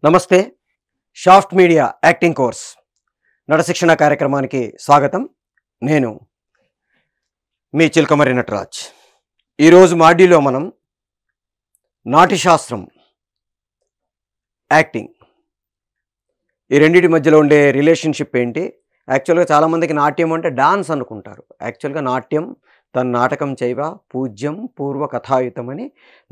నమస్తే. Shaft media acting course నడశిక్షణ కార్యక్రమానికి స్వాగతం. నేను మీ చిలకమర్రి నటరాజ్. ఈరోజు మాడ్యూల్లో మనం నాట్యశాస్త్రం, యాక్టింగ్, ఈ రెండింటి మధ్యలో ఉండే రిలేషన్షిప్ ఏంటి? యాక్చువల్గా చాలామందికి నాట్యం అంటే డాన్స్ అనుకుంటారు. యాక్చువల్గా నాట్యం తన నాటకం చైవ పూజ్యం పూర్వ కథాయుతం అని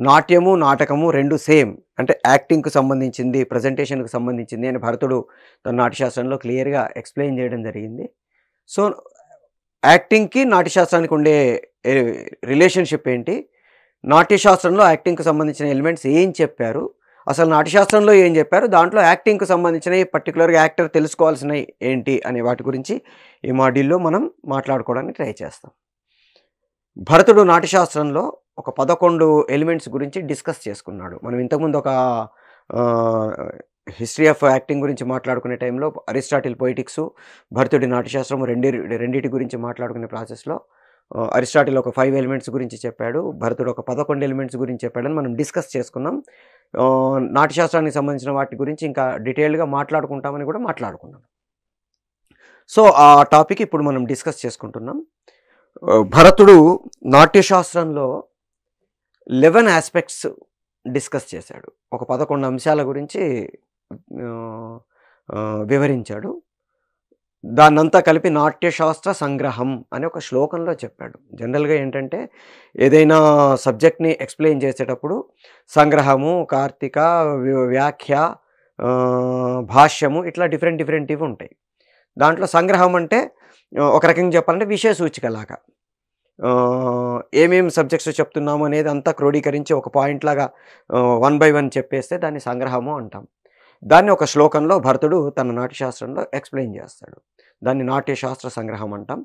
నాట్యము నాటకము రెండు సేమ్, అంటే యాక్టింగ్కు సంబంధించింది, ప్రజెంటేషన్కి సంబంధించింది అని భరతుడు తన నాట్యశాస్త్రంలో క్లియర్గా ఎక్స్ప్లెయిన్ చేయడం జరిగింది. సో యాక్టింగ్కి నాట్యశాస్త్రానికి ఉండే రిలేషన్షిప్ ఏంటి, నాట్యశాస్త్రంలో యాక్టింగ్కి సంబంధించిన ఎలిమెంట్స్ ఏం చెప్పారు, అసలు నాట్యశాస్త్రంలో ఏం చెప్పారు, దాంట్లో యాక్టింగ్కి సంబంధించినవి పర్టికులర్గా యాక్టర్ తెలుసుకోవాల్సినవి ఏంటి అనే వాటి గురించి ఈ మాడ్యూల్లో మనం మాట్లాడుకోవడానికి ట్రై చేస్తాం. భరతుడు నాట్యశాస్త్రంలో ఒక 11 ఎలిమెంట్స్ గురించి డిస్కస్ చేసుకున్నాడు. మనం ఇంతకుముందు ఒక హిస్టరీ ఆఫ్ యాక్టింగ్ గురించి మాట్లాడుకునే టైంలో అరిస్టాటిల్ పొయిటిక్స్, భరతుడి నాట్యశాస్త్రం రెండింటి గురించి మాట్లాడుకునే ప్రాసెస్లో అరిస్టాటిల్ ఒక 5 ఎలిమెంట్స్ గురించి చెప్పాడు, భరతుడు ఒక 11 ఎలిమెంట్స్ గురించి చెప్పాడని మనం డిస్కస్ చేసుకున్నాం. నాట్యశాస్త్రానికి సంబంధించిన వాటి గురించి ఇంకా డీటెయిల్డ్గా మాట్లాడుకుంటామని కూడా మాట్లాడుకున్నాం. సో ఆ టాపిక్ ఇప్పుడు మనం డిస్కస్ చేసుకుంటున్నాం. భరతుడు నాట్యశాస్త్రంలో 11 ఆస్పెక్ట్స్ డిస్కస్ చేశాడు. ఒక 11 అంశాల గురించి వివరించాడు. దాన్నంతా కలిపి నాట్యశాస్త్ర సంగ్రహం అని ఒక శ్లోకంలో చెప్పాడు. జనరల్గా ఏంటంటే ఏదైనా సబ్జెక్ట్ని ఎక్స్ప్లెయిన్ చేసేటప్పుడు సంగ్రహము, కార్తిక, వ్యాఖ్య, భాష్యము ఇట్లా డిఫరెంట్ ఇవి ఉంటాయి. దాంట్లో సంగ్రహం అంటే ఒక రకంగా చెప్పాలంటే విషయ సూచికలాగా ఏమేమి సబ్జెక్ట్స్ చెప్తున్నాము అనేది అంతా క్రోడీకరించి ఒక పాయింట్ లాగా 1 by 1 చెప్పేస్తే దాన్ని సంగ్రహము అంటాం. దాన్ని ఒక శ్లోకంలో భరతుడు తన నాట్యశాస్త్రంలో ఎక్స్ప్లెయిన్ చేస్తాడు. దాన్ని నాట్యశాస్త్ర సంగ్రహం అంటాం.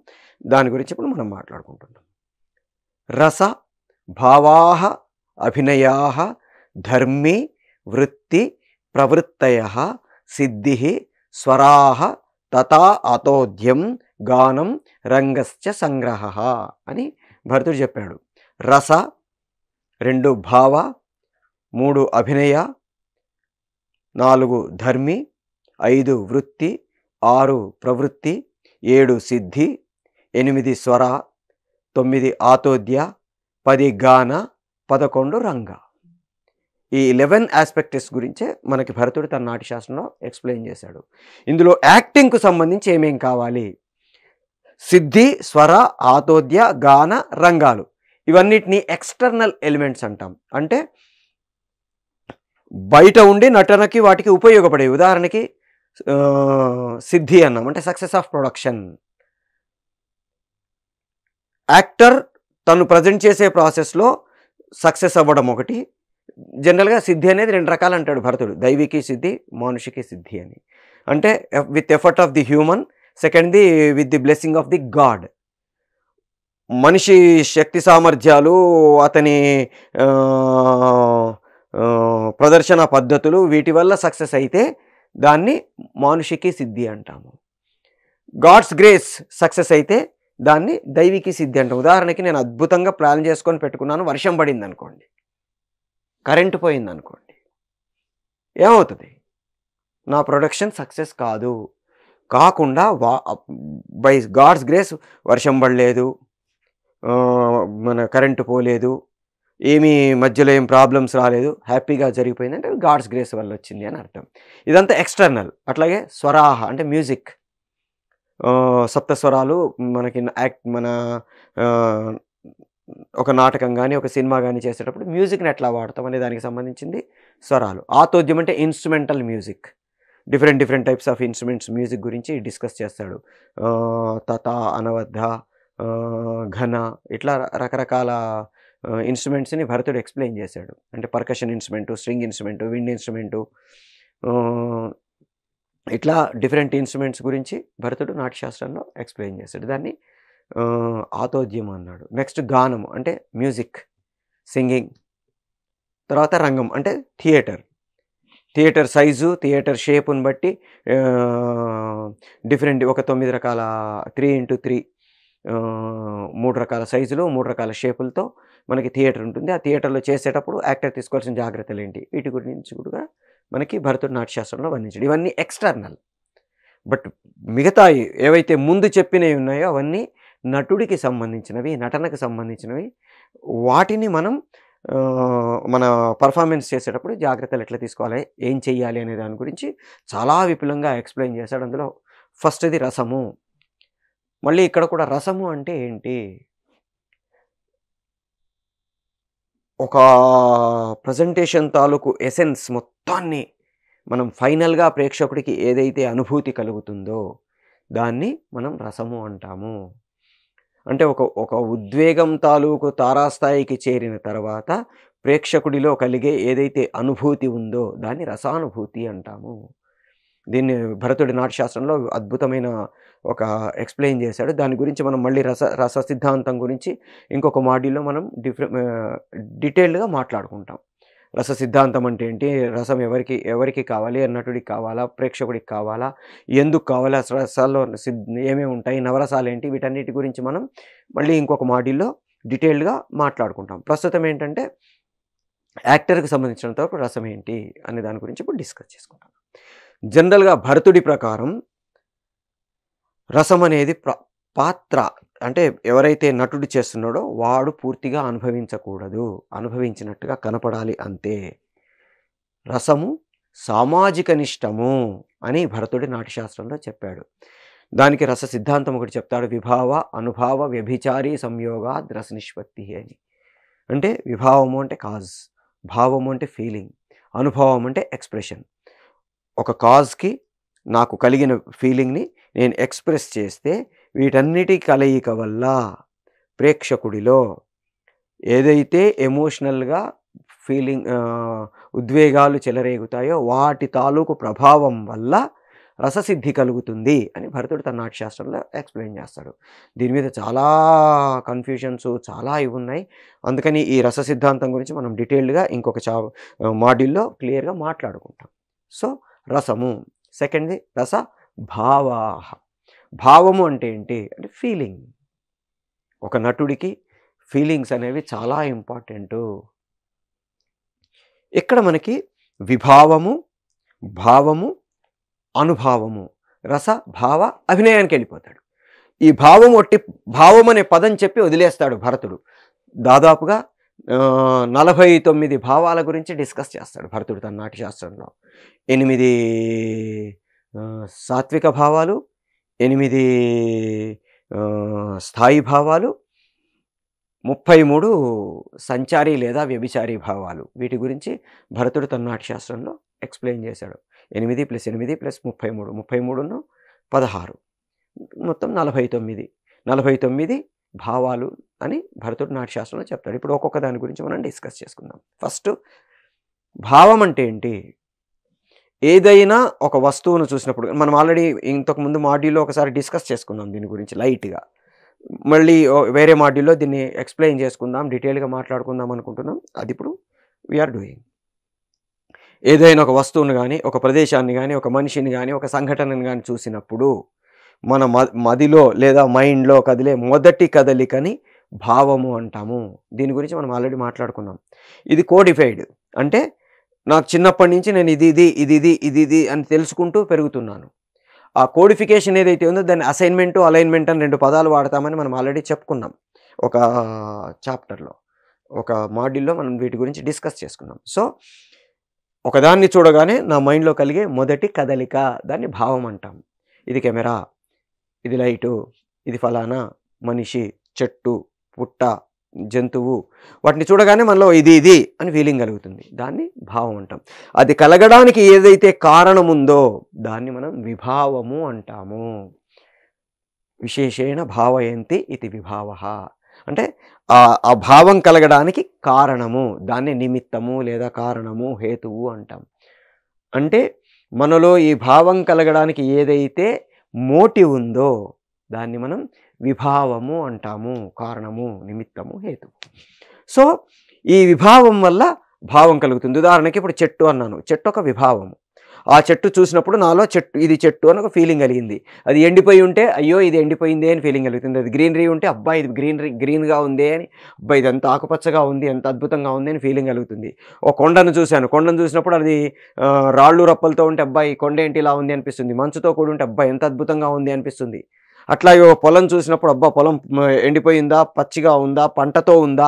దాని గురించి ఇప్పుడు మనం మాట్లాడుకుంటున్నాం. రస భావాః అభినయాః ధర్మి వృత్తి ప్రవృత్తయః సిద్ధిః స్వరాః తథా ఆతోద్యం గానం రంగస్య సంగ్రహః అని భరతుడు చెప్పాడు. రస 2 భావ, 3 అభినయ, 4 ధర్మి, 5 వృత్తి, 6 ప్రవృత్తి, 7 సిద్ధి, 8 స్వర, 9 ఆతోద్య, 10 గాన, 11 రంగ. ఈ 11 ఆస్పెక్ట్స్ గురించే మనకి భరతుడు తన నాట్యశాస్త్రంలో ఎక్స్ప్లెయిన్ చేశాడు. ఇందులో యాక్టింగ్కు సంబంధించి ఏమేం కావాలి, సిద్ధి, స్వర, ఆతోద్య, గాన, రంగాలు, ఇవన్నిటిని ఎక్స్టర్నల్ ఎలిమెంట్స్ అంటాం. అంటే బయట ఉండి నటనకి వాటికి ఉపయోగపడే, ఉదాహరణకి సిద్ధి అన్నాం అంటే సక్సెస్ ఆఫ్ ప్రొడక్షన్. యాక్టర్ తను ప్రజెంట్ చేసే ప్రాసెస్లో సక్సెస్ అవ్వడం ఒకటి. జనరల్గా సిద్ధి అనేది 2 రకాలు అంటాడు భరతుడు, దైవికి సిద్ధి, మానుషికి సిద్ధి అని. అంటే with effort of the human, సెకండ్ది with the blessing of the god. మనిషి శక్తి సామర్థ్యాలు, అతని ప్రదర్శన పద్ధతులు, వీటి వల్ల సక్సెస్ అయితే దాన్ని మానుషికి సిద్ధి అంటాము. గాడ్స్ గ్రేస్ సక్సెస్ అయితే దాన్ని దైవికి సిద్ధి అంటాం. ఉదాహరణకి నేను అద్భుతంగా ప్లాన్ చేసుకొని పెట్టుకున్నాను, వర్షం పడింది అనుకోండి, కరెంటు పోయింది అనుకోండి, ఏమవుతుంది? నా ప్రొడక్షన్ సక్సెస్ కాకుండా బై గాడ్స్ గ్రేస్ వర్షం పడలేదు, మన కరెంటు పోలేదు, ఏమీ మధ్యలో ఏం ప్రాబ్లమ్స్ రాలేదు, హ్యాపీగా జరిగిపోయింది అంటే గాడ్స్ గ్రేస్ వల్ల వచ్చింది అని అర్థం. ఇదంతా ఎక్స్టర్నల్. అట్లాగే స్వరాహ అంటే మ్యూజిక్, సప్తస్వరాలు మనకి మన ఒక నాటకం కానీ ఒక సినిమా కానీ చేసేటప్పుడు మ్యూజిక్ని ఎట్లా వాడతాం అనే దానికి సంబంధించింది స్వరాలు. ఆతోద్యం అంటే instrumental music, different types of instruments music గురించి డిస్కస్ చేస్తాడు. తత, అనవద్ధ, ఘన, ఇట్లా రకరకాల ఇన్స్ట్రుమెంట్స్ని భరతుడు ఎక్స్ప్లెయిన్ చేశాడు. అంటే percussion instrument, string instrument, wind instrument, ఇట్లా డిఫరెంట్ ఇన్స్ట్రుమెంట్స్ గురించి భరతుడు నాట్యశాస్త్రంలో ఎక్స్ప్లెయిన్ చేశాడు. దాన్ని ఆతోద్యం అన్నాడు. నెక్స్ట్ గానం అంటే మ్యూజిక్, సింగింగ్. తర్వాత రంగం అంటే థియేటర్ సైజు, థియేటర్ షేపుని బట్టి డిఫరెంట్, ఒక 9 రకాల 3x3 3 రకాల సైజులు, 3 రకాల షేపులతో మనకి థియేటర్ ఉంటుంది. ఆ థియేటర్లో చేసేటప్పుడు యాక్టర్ తీసుకోవాల్సిన జాగ్రత్తలు ఏంటి, వీటి గురించి కూడా మనకి భరతుడి నాట్యశాస్త్రంలో వర్ణించాడు. ఇవన్నీ ఎక్స్టర్నల్. బట్ మిగతా ఏవైతే ముందు చెప్పినవి ఉన్నాయో అవన్నీ నటుడికి సంబంధించినవి, నటనకు సంబంధించినవి. వాటిని మనం మన పర్ఫార్మెన్స్ చేసేటప్పుడు జాగ్రత్తలు ఎట్లా తీసుకోవాలి, ఏం చెయ్యాలి అనే దాని గురించి చాలా విపులంగా ఎక్స్ప్లెయిన్ చేశాడు. అందులో ఫస్ట్‌ది రసము. మళ్ళీ ఇక్కడ కూడా రసము అంటే ఏంటి? ఒక ప్రజెంటేషన్ తాలూకు ఎసెన్స్ మొత్తాన్ని మనం ఫైనల్‌గా ప్రేక్షకుడికి ఏదైతే అనుభూతి కలుగుతుందో దాన్ని మనం రసము అంటాము. అంటే ఒక ఉద్వేగం తాలూకు తారాస్థాయికి చేరిన తర్వాత ప్రేక్షకుడిలో కలిగే ఏదైతే అనుభూతి ఉందో దాన్ని రసానుభూతి అంటాము. దీన్ని భరతుడి నాట్యశాస్త్రంలో అద్భుతమైన ఒక ఎక్స్‌ప్లెయిన్ చేశాడు. దాని గురించి మనం మళ్ళీ రస సిద్ధాంతం గురించి ఇంకొక మాడ్యూల్‌లో మనం డీటెయిల్డ్‌గా మాట్లాడుకుంటాం. రస సిద్ధాంతం అంటే ఏంటి? రసం ఎవరికి కావాలి? నటుడికి కావాలా? ప్రేక్షకుడికి కావాలా? ఎందుకు కావాలి? అసలు రసాల్లో ఏమేమి ఉంటాయి? నవరసాలేంటి? వీటన్నిటి గురించి మనం మళ్ళీ ఇంకొక మాడ్యూల్‌లో డీటెయిల్డ్‌గా మాట్లాడుకుంటాం. ప్రస్తుతం ఏంటంటే యాక్టర్‌కి సంబంధించినంత వరకు రసం ఏంటి అనే దాని గురించి ఇప్పుడు డిస్కస్ చేసుకుంటాం. జనరల్‌గా భరతుడి ప్రకారం రసం అనేది పాత్ర అంటే ఎవరైతే నటుడు చేస్తున్నాడో వాడు పూర్తిగా అనుభవించకూడదు. అనుభవించినట్టుగా కనపడాలి అంతే. రసము సామాజిక నిష్టము అని భరతుడి నాట్యశాస్త్రంలో చెప్పాడు. దానికి రస సిద్ధాంతం ఒకటి చెప్తాడు. విభావ అనుభావ వ్యభిచారీ సంయోగాద్ రస నిష్పత్తి అని. అంటే విభావము అంటే కాజ్, భావము అంటే ఫీలింగ్, అనుభవం అంటే ఎక్స్ప్రెషన్. ఒక కాజ్కి నాకు కలిగిన ఫీలింగ్ని నేను ఎక్స్ప్రెస్ చేస్తే వీటన్నిటి కలయిక వల్ల ప్రేక్షకుడిలో ఏదైతే ఎమోషనల్గా ఉద్వేగాలు చెలరేగుతాయో వాటి తాలూకు ప్రభావం వల్ల రససిద్ధి కలుగుతుంది అని భరతుడు తన నాట్యశాస్త్రంలో ఎక్స్ప్లెయిన్ చేస్తాడు. దీని మీద చాలా కన్ఫ్యూషన్స్ చాలా ఇవి ఉన్నాయి. అందుకని ఈ రస సిద్ధాంతం గురించి మనం డీటెయిల్డ్గా ఇంకొక మాడ్యూల్లో క్లియర్గా మాట్లాడుకుంటాం. సో రసము. సెకండ్ది రస భావాహ. భావము అంటే ఏంటి? అంటే ఫీలింగ్. ఒక నటుడికి ఫీలింగ్స్ అనేవి చాలా ఇంపార్టెంటు. ఇక్కడ మనకి విభావము, భావము, అనుభావము, రస భావ అభినయానికి వెళ్ళిపోతాడు. ఈ భావం అనే పదం చెప్పి వదిలేస్తాడు భరతుడు. దాదాపుగా 49 భావాల గురించి డిస్కస్ చేస్తాడు భరతుడు తన నాట్యశాస్త్రంలో. 8 సాత్విక భావాలు, 8 స్థాయి భావాలు, 33 సంచారి లేదా వ్యభిచారి భావాలు. వీటి గురించి భరతుడు తన నాట్యశాస్త్రంలో ఎక్స్ప్లెయిన్ చేశాడు. 8 + 8 + 33, 33ను 16, మొత్తం 49 భావాలు అని భరతుడు నాట్యశాస్త్రంలో చెప్తాడు. ఇప్పుడు ఒక్కొక్క దాని గురించి మనం డిస్కస్ చేసుకుందాం. ఫస్ట్ భావం అంటే ఏంటి? ఏదైనా ఒక వస్తువును చూసినప్పుడు మనం ఆల్రెడీ ఇంతకుముందు మాడ్యూల్లో ఒకసారి డిస్కస్ చేసుకుందాం దీని గురించి లైట్గా. మళ్ళీ వేరే మాడ్యూల్లో దీన్ని ఎక్స్ప్లెయిన్ చేసుకుందాం, డీటెయిల్గా మాట్లాడుకుందాం అనుకుంటున్నాం. అది ఇప్పుడు వీఆర్ డూయింగ్. ఏదైనా ఒక వస్తువును కానీ, ఒక ప్రదేశాన్ని కానీ, ఒక మనిషిని కానీ, ఒక సంఘటనను కానీ చూసినప్పుడు మన మదిలో లేదా మైండ్లో కదిలే మొదటి కదలికని భావము అంటాము. దీని గురించి మనం ఆల్రెడీ మాట్లాడుకున్నాం. ఇది కోడిఫైడ్. అంటే నాకు చిన్నప్పటి నుంచి నేను ఇది అని తెలుసుకుంటూ పెరుగుతున్నాను. ఆ కోడిఫికేషన్ ఏదైతే ఉందో దాన్ని అసైన్మెంటు, అలైన్మెంట్ అని 2 పదాలు వాడతామని మనం ఆల్రెడీ చెప్పుకున్నాం. ఒక చాప్టర్లో, ఒక మాడ్యూల్లో మనం వీటి గురించి డిస్కస్ చేసుకున్నాం. సో ఒకదాన్ని చూడగానే నా మైండ్లో కలిగే మొదటి కదలిక దాన్ని భావం అంటాం. ఇది కెమెరా, ఇది లైటు, ఇది ఫలానా మనిషి, చెట్టు, పుట్ట, జంతువు, వాటిని చూడగానే మనలో ఇది అని ఫీలింగ్ కలుగుతుంది. దాన్ని భావం అంటాం. అది కలగడానికి ఏదైతే కారణం ఉందో దాన్ని మనం విభావము అంటాము. విశేషేణ భావయంతి ఇది విభావః. అంటే ఆ భావం కలగడానికి కారణము, దాన్ని నిమిత్తము లేదా కారణము, హేతువు అంటాం. అంటే మనలో ఈ భావం కలగడానికి ఏదైతే మోటివ్ ఉందో దాన్ని మనం విభావము అంటాము. కారణము, నిమిత్తము, హేతువు. సో ఈ విభావం వల్ల భావం కలుగుతుంది. ఉదాహరణకి ఇప్పుడు చెట్టు అన్నాను. చెట్టు ఒక విభావము. ఆ చెట్టు చూసినప్పుడు నాలో ఇది చెట్టు అని ఒక ఫీలింగ్ కలిగింది. అది ఎండిపోయి ఉంటే అయ్యో ఇది ఎండిపోయిందే అని ఫీలింగ్ కలుగుతుంది. అది గ్రీనరీ ఉంటే అబ్బా ఇది గ్రీన్‌గా ఉందే అని, అబ్బా ఇది ఎంత ఆకుపచ్చగా ఉంది, ఎంత అద్భుతంగా ఉంది అని ఫీలింగ్ కలుగుతుంది. ఒక కొండను చూశాను. కొండను చూసినప్పుడు అది రాళ్ళు రప్పలతో ఉంటే అబ్బా ఈ కొండ ఏంటి ఇలా ఉంది అనిపిస్తుంది. మంచుతో కూడి ఉంటే అబ్బా ఎంత అద్భుతంగా ఉంది అనిపిస్తుంది. అట్లాగే ఓ పొలం చూసినప్పుడు అబ్బా పొలం ఎండిపోయిందా, పచ్చిగా ఉందా, పంటతో ఉందా,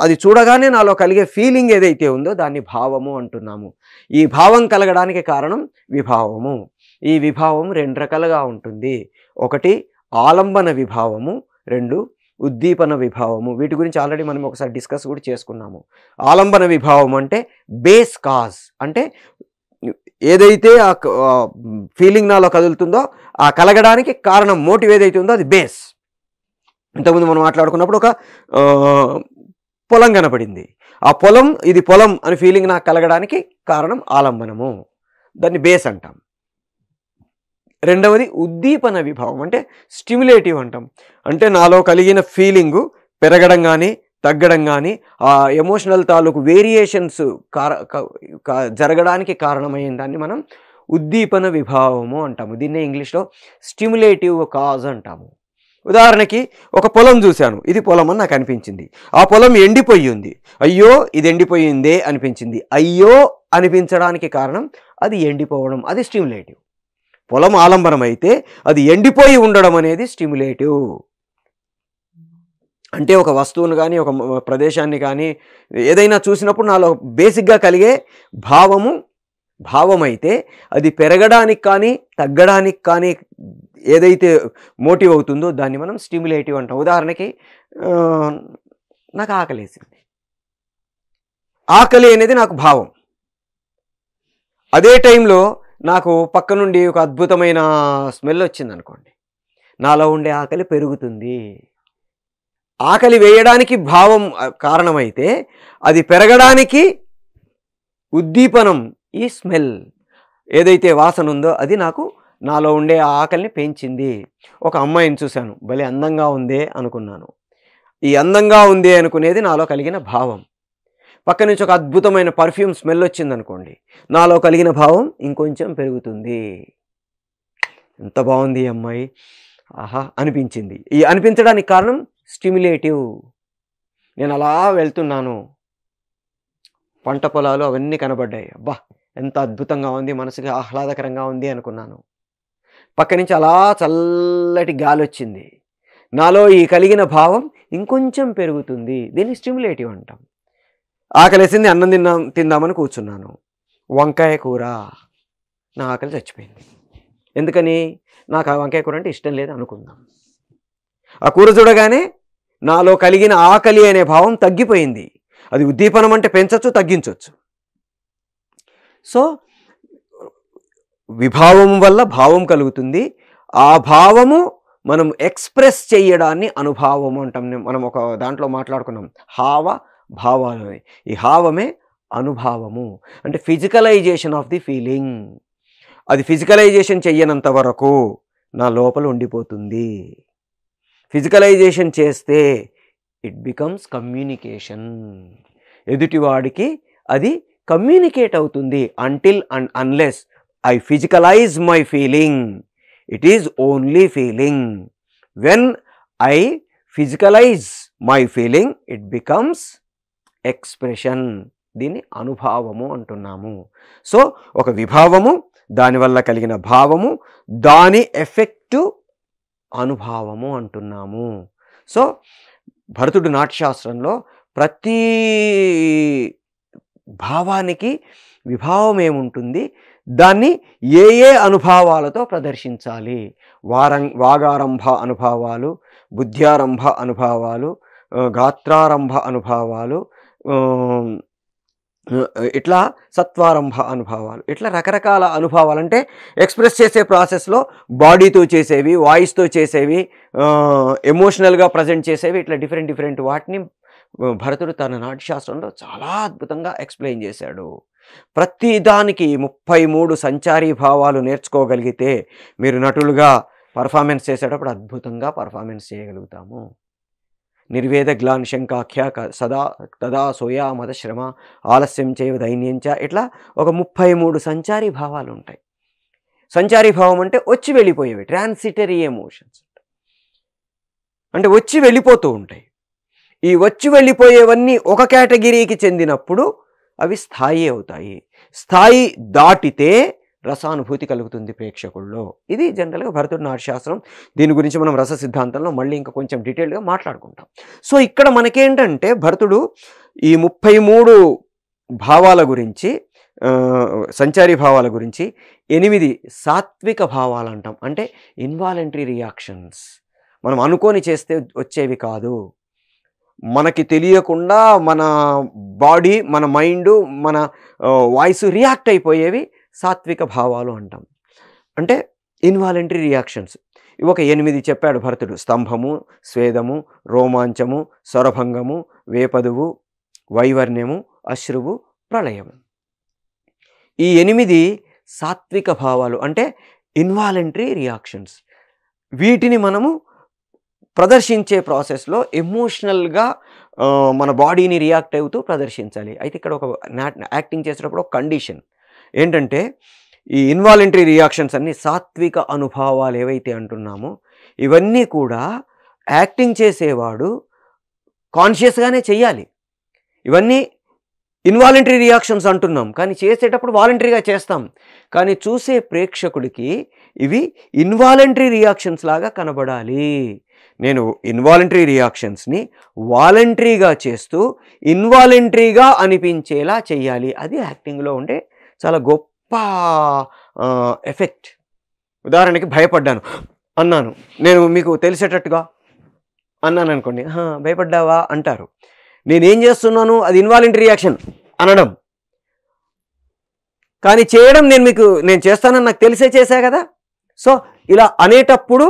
అది చూడగానే నాలో కలిగే ఫీలింగ్ ఏదైతే ఉందో దాన్ని భావము అంటున్నాము. ఈ భావం కలగడానికి కారణం విభావము. ఈ విభావం 2 రకాలుగా ఉంటుంది. ఒకటి ఆలంబన విభావము, 2 ఉద్దీపన విభావము. వీటి గురించి ఆల్రెడీ మనం ఒకసారి డిస్కస్ కూడా చేసుకున్నాము. ఆలంబన విభావం అంటే బేస్ కాజ్, అంటే ఏదైతే ఫీలింగ్ నాలో కదులుతుందో ఆ కలగడానికి కారణం మోటివ్ ఏదైతే ఉందో అది బేస్. ఇంతకుముందు మనం మాట్లాడుకున్నప్పుడు ఒక పొలం కనపడింది. ఆ పొలం ఇది పొలం అని ఫీలింగ్ నాకు కలగడానికి కారణం ఆలంబనము, దాన్ని బేస్ అంటాం. రెండవది ఉద్దీపన విభావం అంటే స్టిమ్యులేటివ్ అంటాం. అంటే నాలో కలిగిన ఫీలింగు పెరగడం కానీ తగ్గడం కానీ ఆ ఎమోషనల్ తాలూకు వేరియేషన్స్ జరగడానికి కారణమైన దాన్ని మనం ఉద్దీపన విభావము అంటాము. దీన్నే ఇంగ్లీష్లో స్టిమ్యులేటివ్ కాజ్ అంటాము. ఉదాహరణకి ఒక పొలం చూశాను, ఇది పొలం అని నాకు అనిపించింది. ఆ పొలం ఎండిపోయి ఉంది, అయ్యో ఇది ఎండిపోయిందే అనిపించింది. అయ్యో అనిపించడానికి కారణం అది ఎండిపోవడం, అది స్టిమ్యులేటివ్. పొలం ఆలంబనం అయితే అది ఎండిపోయి ఉండడం అనేది స్టిమ్యులేటివ్. అంటే ఒక వస్తువును కానీ ఒక ప్రదేశాన్ని కానీ ఏదైనా చూసినప్పుడు నాలో బేసిక్గా కలిగే భావం అయితే అది పెరగడానికి కానీ తగ్గడానికి కానీ ఏదైతే మోటివ్ అవుతుందో దాన్ని మనం స్టిమ్యులేటివ్ అంటాం. ఉదాహరణకి నాకు ఆకలేసింది, ఆకలి అనేది నాకు భావం. అదే టైంలో నాకు పక్క నుండి ఒక అద్భుతమైన స్మెల్ వచ్చింది అనుకోండి, నాలో ఉండే ఆకలి పెరుగుతుంది. ఆకలి వేయడానికి భావం కారణమైతే అది పెరగడానికి ఉద్దీపనం ఈ స్మెల్ ఏదైతే వాసన ఉందో అది నాలో ఉండే ఆకలిని పెంచింది. ఒక అమ్మాయిని చూశాను, భలే అందంగా ఉందే అనుకున్నాను. ఈ అందంగా ఉంది అనుకునేది నాలో కలిగిన భావం. పక్క నుంచి ఒక అద్భుతమైన పర్ఫ్యూమ్ స్మెల్ వచ్చిందనుకోండి, నాలో కలిగిన భావం ఇంకొంచెం పెరుగుతుంది. ఎంత బాగుంది ఈ అమ్మాయి, ఆహా అనిపించింది. ఈ అనిపించడానికి కారణం స్టిమ్యులేటివ్. నేను అలా వెళ్తున్నాను, పంట పొలాలు అవన్నీ కనబడ్డాయి, అబ్బా ఎంత అద్భుతంగా ఉంది, మనసుకి ఆహ్లాదకరంగా ఉంది అనుకున్నాను. పక్క నుంచి అలా చల్లటి గాలి వచ్చింది, నాలో ఈ కలిగిన భావం ఇంకొంచెం పెరుగుతుంది. దీన్ని స్టిమ్యులేటివ్ అంటాం. ఆకలేసింది, అన్నం తిందామని కూర్చున్నాను, వంకాయ కూర, నా ఆకలి చచ్చిపోయింది. ఎందుకని? నాకు ఆ వంకాయ కూర అంటే ఇష్టం లేదు అనుకుందాం. ఆ కూర చూడగానే నాలో కలిగిన ఆకలి అనే భావం తగ్గిపోయింది. అది ఉద్దీపనం అంటే పెంచవచ్చు, తగ్గించవచ్చు. సో విభావం వల్ల భావం కలుగుతుంది. ఆ భావము మనం ఎక్స్ప్రెస్ చేయడాన్ని అనుభావము అంటాం. మనం ఒక దాంట్లో మాట్లాడుకున్నాం భావాలు. ఈ హావమే అనుభావము, అంటే ఫిజికలైజేషన్ ఆఫ్ ది ఫీలింగ్. అది ఫిజికలైజేషన్ చెయ్యనంత వరకు నా లోపల ఉండిపోతుంది. ఫిజికలైజేషన్ చేస్తే ఇట్ బికమ్స్ కమ్యూనికేషన్. ఎదుటివాడికి అది కమ్యూనికేట్ అవుతుంది. Until and unless I physicalise my feeling, it is only feeling. When I physicalise my feeling it becomes expression. దీన్ని అనుభావము అంటున్నాము. సో ఒక విభావము, దానివల్ల కలిగిన భావము, దాని ఎఫెక్టు అనుభావము అంటున్నాము. సో భరతుడు నాట్యశాస్త్రంలో ప్రతి భావానికి విభావం ఏముంటుంది, దాన్ని ఏ ఏ అనుభావాలతో ప్రదర్శించాలి. వాగారంభ అనుభావాలు, బుద్ధ్యారంభ అనుభావాలు, గాత్రారంభ అనుభావాలు, ఇట్లా సత్వారంభ అనుభవాలు, ఇట్లా రకరకాల అనుభవాలు. అంటే ఎక్స్ప్రెస్ చేసే ప్రాసెస్లో బాడీతో చేసేవి, వాయిస్తో చేసేవి, ఎమోషనల్గా ప్రజెంట్ చేసేవి, ఇట్లా డిఫరెంట్ వాటిని భరతుడు తన నాట్యశాస్త్రంలో చాలా అద్భుతంగా ఎక్స్ప్లెయిన్ చేశాడు. ప్రతి దానికి 33 సంచారీ భావాలు నేర్చుకోగలిగితే మీరు నటులుగా పర్ఫార్మెన్స్ చేసేటప్పుడు అద్భుతంగా పర్ఫార్మెన్స్ చేయగలుగుతాము. నిర్వేద గ్లాన్ శంకాఖ్య సదా తదా సోయా మదశ్రమ ఆలస్యం చేయవ దైన్యంచ, ఇట్లా ఒక 33 సంచారీ భావాలు ఉంటాయి. సంచారీ భావం అంటే వచ్చి వెళ్ళిపోయేవి, ట్రాన్సిటరీ ఎమోషన్స్ అంటే వచ్చి వెళ్ళిపోతూ ఉంటాయి. ఈ వచ్చి వెళ్ళిపోయేవన్నీ ఒక కేటగిరీకి చెందినప్పుడు అవి స్థాయి అవుతాయి. స్థాయి దాటితే రసానుభూతి కలుగుతుంది ప్రేక్షకుల్లో. ఇది జనరల్గా భరతుడి నాట్యశాస్త్రం. దీని గురించి మనం రస సిద్ధాంతంలో మళ్ళీ ఇంకా కొంచెం డీటెయిల్గా మాట్లాడుకుంటాం. సో ఇక్కడ మనకేంటంటే భరతుడు ఈ 33 భావాల గురించి, సంచారీ భావాల గురించి 8 సాత్విక భావాలు అంటాం. అంటే ఇన్వాలంటరీ రియాక్షన్స్, మనం అనుకోని చేస్తే వచ్చేవి కాదు, మనకి తెలియకుండా మన బాడీ, మన మైండ్, మన వాయిస్ రియాక్ట్ అయిపోయేవి సాత్విక భావాలు అంటాం. అంటే ఇన్వాలంటరీ రియాక్షన్స్. ఇవి ఒక 8 చెప్పాడు భరతుడు. స్తంభము, స్వేదము, రోమాంచము, స్వరభంగము, వేపదువు, వైవర్ణ్యము, అశ్రువు, ప్రళయము. ఈ 8 సాత్విక భావాలు అంటే ఇన్వాలంటరీ రియాక్షన్స్. వీటిని మనము ప్రదర్శించే ప్రాసెస్లో ఎమోషనల్గా మన బాడీని రియాక్ట్ అవుతూ ప్రదర్శించాలి. అయితే ఇక్కడ ఒక యాక్టింగ్ చేసేటప్పుడు ఒక కండిషన్ ఏంటంటే, ఈ ఇన్వాలంటరీ రియాక్షన్స్ అన్నీ సాత్విక అనుభవాలు ఏవైతే అంటున్నామో ఇవన్నీ కూడా యాక్టింగ్ చేసేవాడు కాన్షియస్గానే చెయ్యాలి. ఇవన్నీ ఇన్వాలంటరీ రియాక్షన్స్ అంటున్నాం, కానీ చేసేటప్పుడు వాలంటరీగా చేస్తాం. కానీ చూసే ప్రేక్షకుడికి ఇవి ఇన్వాలంటరీ రియాక్షన్స్ లాగా కనబడాలి. నేను ఇన్వాలంటరీ రియాక్షన్స్ని వాలంటరీగా చేస్తూ ఇన్వాలంటరీగా అనిపించేలా చెయ్యాలి. అది యాక్టింగ్లో ఉండే చాలా గొప్ప ఎఫెక్ట్. ఉదాహరణకి భయపడ్డాను అన్నాను, నేను మీకు తెలిసేటట్టుగా అన్నాను అనుకోండి, భయపడ్డావా అంటారు. నేనేం చేస్తున్నాను, అది ఇన్వాలంటరీ రియాక్షన్ అనడం, కానీ చేయడం నేను చేస్తానని నాకు తెలిసే చేశా కదా. సో ఇలా అనేటప్పుడు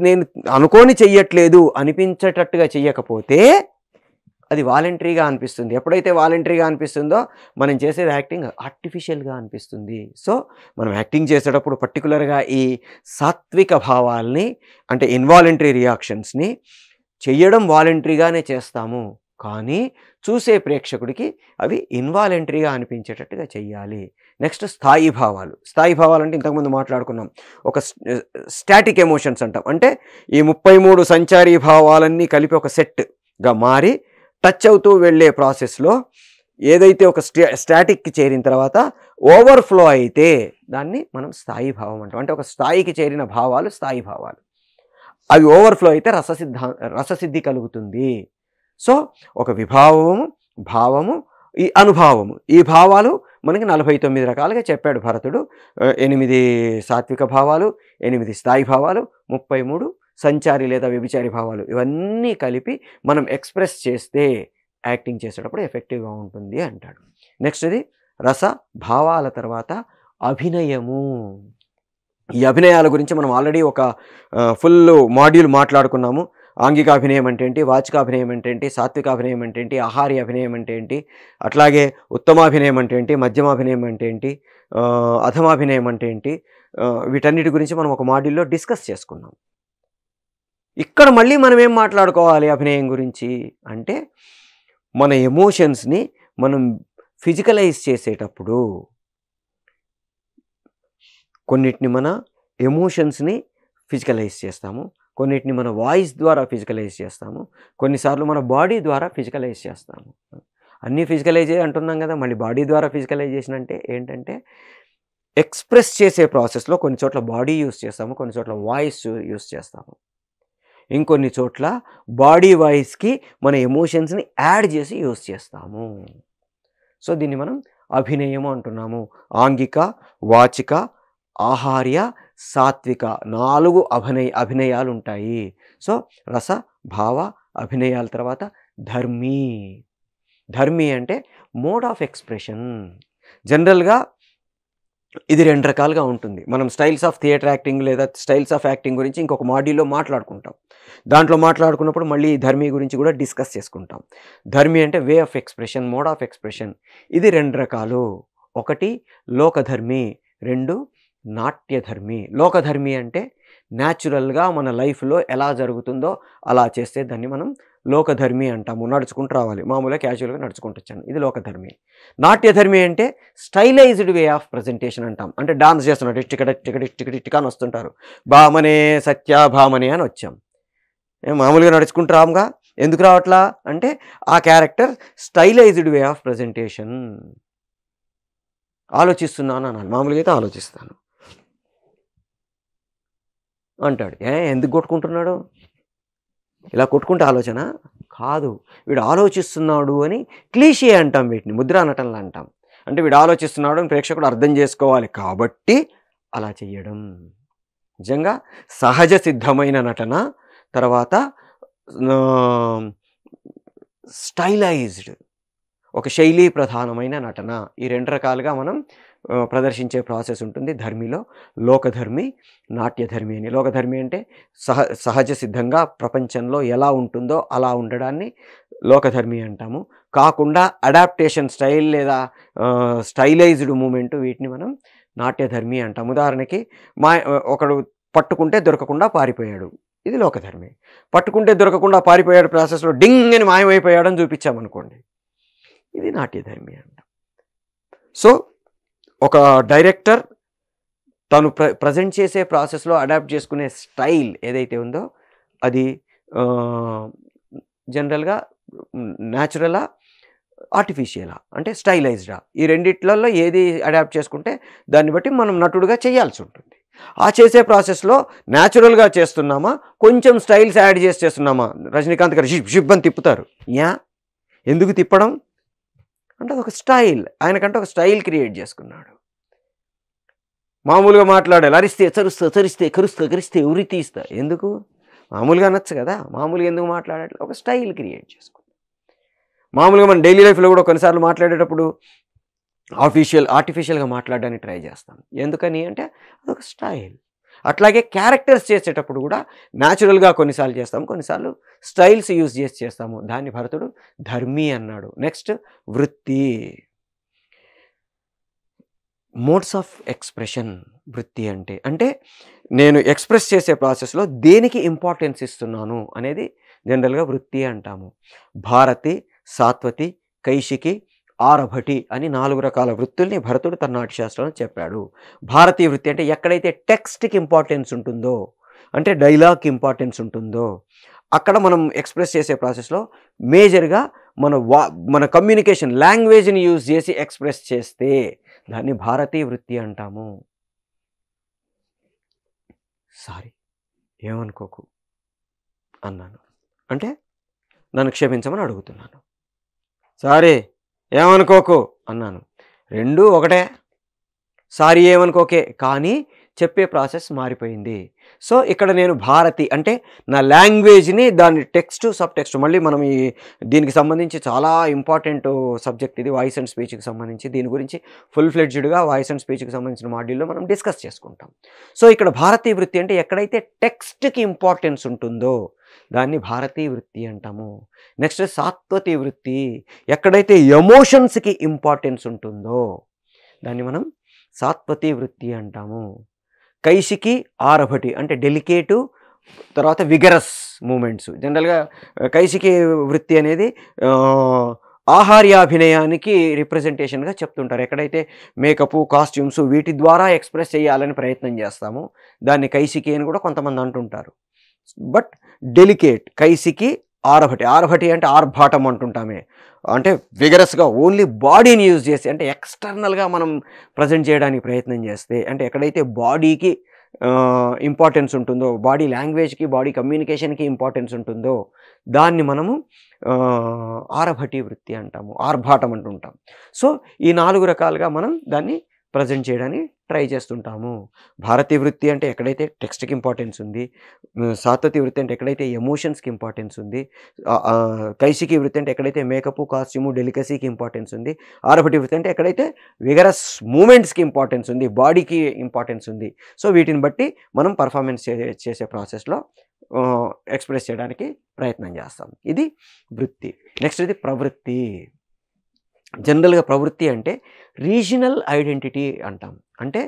నేను అనుకోని చెయ్యట్లేదు అనిపించేటట్టుగా చెయ్యకపోతే అది వాలంటరీగా అనిపిస్తుంది. ఎప్పుడైతే వాలంటరీగా అనిపిస్తుందో మనం చేసేది యాక్టింగ్ ఆర్టిఫిషియల్గా అనిపిస్తుంది. సో మనం యాక్టింగ్ చేసేటప్పుడు పర్టికులర్గా ఈ సాత్విక భావాల్ని అంటే ఇన్వాలంటరీ రియాక్షన్స్ని చెయ్యడం వాలంటరీగానే చేస్తాము, కానీ చూసే ప్రేక్షకుడికి అవి ఇన్వాలంటరీగా అనిపించేటట్టుగా చెయ్యాలి. నెక్స్ట్ స్థాయి భావాలు. స్థాయి భావాలు అంటే ఇంతకుముందు మాట్లాడుకున్నాం, ఒక స్టాటిక్ ఎమోషన్స్ అంటాం. అంటే ఈ 33 సంచారీ భావాలన్నీ కలిపి ఒక సెట్గా మారి టచ్ అవుతూ వెళ్ళే ప్రాసెస్లో ఏదైతే ఒక స్టాటిక్కి చేరిన తర్వాత ఓవర్ఫ్లో అయితే దాన్ని మనం స్థాయి భావం అంటాం. అంటే ఒక స్థాయికి చేరిన భావాలు స్థాయి భావాలు. అవి ఓవర్ఫ్లో అయితే రససిద్ధి కలుగుతుంది. సో ఒక విభావము, భావము, ఈ అనుభావము, ఈ భావాలు మనకి 49 రకాలుగా చెప్పాడు భరతుడు. 8 సాత్విక భావాలు, 8 స్థాయి భావాలు, 33 సంచారి లేదా వ్యభిచారి భావాలు, ఇవన్నీ కలిపి మనం ఎక్స్ప్రెస్ చేస్తే యాక్టింగ్ చేసేటప్పుడు ఎఫెక్టివ్గా ఉంటుంది అంటాడు. నెక్స్ట్ ఇది రస భావాల తర్వాత అభినయము. ఈ అభినయాల గురించి మనం ఆల్రెడీ ఒక ఫుల్ మాడ్యూల్ మాట్లాడుకున్నాము. ఆంగిక అభినయం అంటే ఏంటి, వాచికాభినయం అంటే ఏంటి, సాత్వికాభినయం అంటే ఏంటి, ఆహార్య అభినయం అంటే ఏంటి, అట్లాగే ఉత్తమాభినయం అంటే ఏంటి, మధ్యమాభినయం అంటే ఏంటి, అధమాభినయం అంటే ఏంటి, వీటన్నిటి గురించి మనం ఒక మాడ్యూల్లో డిస్కస్ చేసుకున్నాం. ఇక్కడ మళ్ళీ మనం ఏం మాట్లాడుకోవాలి అభినయం గురించి అంటే, మన ఎమోషన్స్ని మనం ఫిజికలైజ్ చేసేటప్పుడు కొన్నిటిని మన ఎమోషన్స్ని ఫిజికలైజ్ చేస్తాము, కొన్నిటిని మన వాయిస్ ద్వారా ఫిజికలైజ్ చేస్తాము, కొన్నిసార్లు మన బాడీ ద్వారా ఫిజికలైజ్ చేస్తాము. అన్నీ ఫిజికలైజ్ అంటున్నాం కదా, మళ్ళీ బాడీ ద్వారా ఫిజికలైజేషన్ అంటే ఏంటంటే ఎక్స్ప్రెస్ చేసే ప్రాసెస్లో కొన్ని చోట్ల బాడీ యూస్ చేస్తాము, కొన్ని చోట్ల వాయిస్ యూస్ చేస్తాము, ఇంకొన్ని చోట్ల బాడీ వాయిస్కి మన ఎమోషన్స్ని యాడ్ చేసి యూస్ చేస్తాము. సో దీన్ని మనం అభినయము అంటున్నాము. ఆంగిక, వాచిక, ఆహార్య, సాత్విక 4 అభినయాలు ఉంటాయి. సో రస, భావ, అభినయాల తర్వాత ధర్మీ. ధర్మీ అంటే మోడ్ ఆఫ్ ఎక్స్ప్రెషన్. జనరల్గా ఇది 2 రకాలుగా ఉంటుంది. మనం స్టైల్స్ ఆఫ్ థియేటర్ యాక్టింగ్ లేదా స్టైల్స్ ఆఫ్ యాక్టింగ్ గురించి ఇంకొక మాడ్యూల్లో మాట్లాడుకుంటాం. దాంట్లో మాట్లాడుకున్నప్పుడు మళ్ళీ ధర్మీ గురించి కూడా డిస్కస్ చేసుకుంటాం. ధర్మీ అంటే way of expression, mode of expression. ఇది 2 రకాలు. ఒకటి లోకధర్మి, 2 నాట్యధర్మి. లోకధర్మి అంటే న్యాచురల్గా మన లైఫ్లో ఎలా జరుగుతుందో అలా చేస్తే దాన్ని మనం లోకధర్మి అంటాము. నడుచుకుంటూ రావాలి, మామూలుగా క్యాజువల్గా నడుచుకుంటూ వచ్చాను, ఇది లోకధర్మి. నాట్యధర్మి అంటే స్టైలైజ్డ్ వే ఆఫ్ ప్రజెంటేషన్ అంటాం. అంటే డాన్స్ చేస్తున్నాడు, టికటిక అని వస్తుంటారు, భామనే సత్య భామనే అని వచ్చాం. మామూలుగా నడుచుకుంటూ రాముగా, ఎందుకు రావట్లా అంటే ఆ character stylised way of presentation. ఆలోచిస్తున్నాను అన్నాను, మామూలుగా అయితే ఆలోచిస్తాను అంటాడు. ఎందుకు కొట్టుకుంటున్నాడు, ఇలా కొట్టుకుంటే ఆలోచన కాదు, వీడు ఆలోచిస్తున్నాడు అని క్లీషే అంటాం, వీటిని ముద్రా నటనలు అంటాం. అంటే వీడు ఆలోచిస్తున్నాడు అని ప్రేక్షకుడు అర్థం చేసుకోవాలి కాబట్టి అలా చెయ్యడం. నిజంగా సహజ సిద్ధమైన నటన, తర్వాత స్టైలైజ్డ్ ఒక శైలీ ప్రధానమైన నటన, ఈ 2 రకాలుగా మనం ప్రదర్శించే ప్రాసెస్ ఉంటుంది ధర్మిలో. లోకధర్మి, నాట్యధర్మి అని. లోకధర్మి అంటే సహజ సిద్ధంగా ప్రపంచంలో ఎలా ఉంటుందో అలా ఉండడాన్ని లోకధర్మి అంటాము. కాకుండా అడాప్టేషన్ స్టైల్ లేదా స్టైలైజ్డ్ మూమెంట్, వీటిని మనం నాట్యధర్మి అంటాము. ఉదాహరణకి ఒకడు పట్టుకుంటే దొరకకుండా పారిపోయాడు, ఇది లోకధర్మి. పట్టుకుంటే దొరకకుండా పారిపోయాడు ప్రాసెస్లో డింగ్ అని మాయమైపోయాడని చూపించామనుకోండి, ఇది నాట్యధర్మి అంట. సో ఒక డైరెక్టర్ తను ప్రజెంట్ చేసే ప్రాసెస్లో అడాప్ట్ చేసుకునే స్టైల్ ఏదైతే ఉందో అది జనరల్గా న్యాచురలా, ఆర్టిఫిషియలా అంటే స్టైలైజ్డా, ఈ రెండిట్లలో ఏది అడాప్ట్ చేసుకుంటే దాన్ని బట్టి మనం నటుడుగా చేయాల్సి ఉంటుంది. ఆ చేసే ప్రాసెస్లో న్యాచురల్గా చేస్తున్నామా, కొంచెం స్టైల్స్ యాడ్ చేసి చేస్తున్నామా. రజనీకాంత్ గారు షిబ్ అని తిప్పుతారు, ఎందుకు తిప్పడం అంటే అదొక స్టైల్, ఆయనకంటే ఒక స్టైల్ క్రియేట్ చేసుకున్నాడు. మామూలుగా మాట్లాడాలి, అరిస్తే చరుస్తా, చరిస్తే కరుస్తా, కరిస్తే ఉరి తీస్తా, ఎందుకు మామూలుగా అనొచ్చు కదా, మామూలుగా ఎందుకు మాట్లాడట్లేదు, ఒక స్టైల్ క్రియేట్ చేసుకున్నాడు. మామూలుగా మన డైలీ లైఫ్లో కూడా కొన్నిసార్లు మాట్లాడేటప్పుడు ఆర్టిఫిషియల్గా మాట్లాడడానికి ట్రై చేస్తాం, ఎందుకని అంటే అదొక స్టైల్. అట్లాగే క్యారెక్టర్స్ చేసేటప్పుడు కూడా న్యాచురల్గా కొన్నిసార్లు చేస్తాము, కొన్నిసార్లు స్టైల్స్ యూజ్ చేసి చేస్తాము. దాన్ని భరతుడు ధర్మి అన్నాడు. నెక్స్ట్ వృత్తి, మోడ్స్ ఆఫ్ ఎక్స్ప్రెషన్. వృత్తి అంటే నేను ఎక్స్ప్రెస్ చేసే ప్రాసెస్లో దేనికి ఇంపార్టెన్స్ ఇస్తున్నాను అనేది జనరల్గా వృత్తి అంటాము. భారతి, సాత్వతి, కైశికి, ఆరభటి అని 4 రకాల వృత్తుల్ని భరతుడు తన నాట్యశాస్త్రంలో చెప్పాడు. భారతీయ వృత్తి అంటే ఎక్కడైతే టెక్స్ట్కి ఇంపార్టెన్స్ ఉంటుందో, అంటే డైలాగ్కి ఇంపార్టెన్స్ ఉంటుందో, అక్కడ మనం ఎక్స్ప్రెస్ చేసే ప్రాసెస్లో మేజర్గా మన కమ్యూనికేషన్ లాంగ్వేజ్ని యూజ్ చేసి ఎక్స్ప్రెస్ చేస్తే దాన్ని భారతీయ వృత్తి అంటాము. సారీ ఏమనుకోకు అన్నాను అంటే నన్ను క్షమించమని అడుగుతున్నాను. సారీ ఏమనుకోకు అన్నాను, రెండూ ఒకటే. సారీ ఏమనుకోకే, కానీ చెప్పే ప్రాసెస్ మారిపోయింది. సో ఇక్కడ నేను భారతి అంటే నా లాంగ్వేజ్ని, దాని టెక్స్ట్, సబ్ టెక్స్ట్, మళ్ళీ మనం దీనికి సంబంధించి చాలా ఇంపార్టెంట్ సబ్జెక్ట్ ఇది, వాయిస్ అండ్ స్పీచ్కి సంబంధించి. దీని గురించి ఫుల్ ఫ్లెడ్జ్డ్గా వాయిస్ అండ్ స్పీచ్కి సంబంధించిన మాడ్యూల్లో మనం డిస్కస్ చేసుకుంటాం. సో ఇక్కడ భారతీయ వృత్తి అంటే ఎక్కడైతే టెక్స్ట్కి ఇంపార్టెన్స్ ఉంటుందో దాన్ని భారతీయ వృత్తి అంటాము. నెక్స్ట్ సాత్వతి వృత్తి, ఎక్కడైతే ఎమోషన్స్కి ఇంపార్టెన్స్ ఉంటుందో దాన్ని మనం సాత్వతి వృత్తి అంటాము. కైశికి, ఆరభటి అంటే డెలికేటు, తర్వాత విగరస్ మూమెంట్స్. జనరల్గా కైశికి వృత్తి అనేది ఆహార్యాభినయానికి రిప్రజెంటేషన్గా చెప్తుంటారు. ఎక్కడైతే మేకప్, కాస్ట్యూమ్స్ వీటి ద్వారా ఎక్స్ప్రెస్ చేయాలని ప్రయత్నం చేస్తాము దాన్ని కైశికి అని కూడా కొంతమంది అంటుంటారు. బట్ డెలికేట్ కైశికి, ఆరభటి అంటే ఆర్భాటం అంటుంటామే, అంటే విగరస్గా ఓన్లీ బాడీని యూజ్ చేసి, అంటే ఎక్స్టర్నల్గా మనం ప్రజెంట్ చేయడానికి ప్రయత్నం చేస్తే, అంటే ఎక్కడైతే బాడీకి ఇంపార్టెన్స్ ఉంటుందో, బాడీ లాంగ్వేజ్కి, బాడీ కమ్యూనికేషన్కి ఇంపార్టెన్స్ ఉంటుందో దాన్ని మనము ఆరభటి వృత్తి అంటాము, ఆర్భాటం అంటుంటాం. సో ఈ 4 రకాలుగా మనం దాన్ని ప్రజెంట్ చేయడానికి ట్రై చేస్తుంటాము. భారతీయ వృత్తి అంటే ఎక్కడైతే టెక్స్ట్కి ఇంపార్టెన్స్ ఉంది, సాత్వతి వృత్తి అంటే ఎక్కడైతే ఎమోషన్స్కి ఇంపార్టెన్స్ ఉంది, కైశికి వృత్తి అంటే ఎక్కడైతే మేకప్, కాస్ట్యూము, డెలికసీకి ఇంపార్టెన్స్ ఉంది, ఆరభటి వృత్తి అంటే ఎక్కడైతే విగరస్ మూమెంట్స్కి ఇంపార్టెన్స్ ఉంది, బాడీకి ఇంపార్టెన్స్ ఉంది. సో వీటిని బట్టి మనం పర్ఫార్మెన్స్ చేసే ప్రాసెస్లో ఎక్స్ప్రెస్ చేయడానికి ప్రయత్నం చేస్తాం. ఇది వృత్తి. నెక్స్ట్ ఇది ప్రవృత్తి. జనరల్గా ప్రవృత్తి అంటే రీజనల్ ఐడెంటిటీ అంటాం. అంటే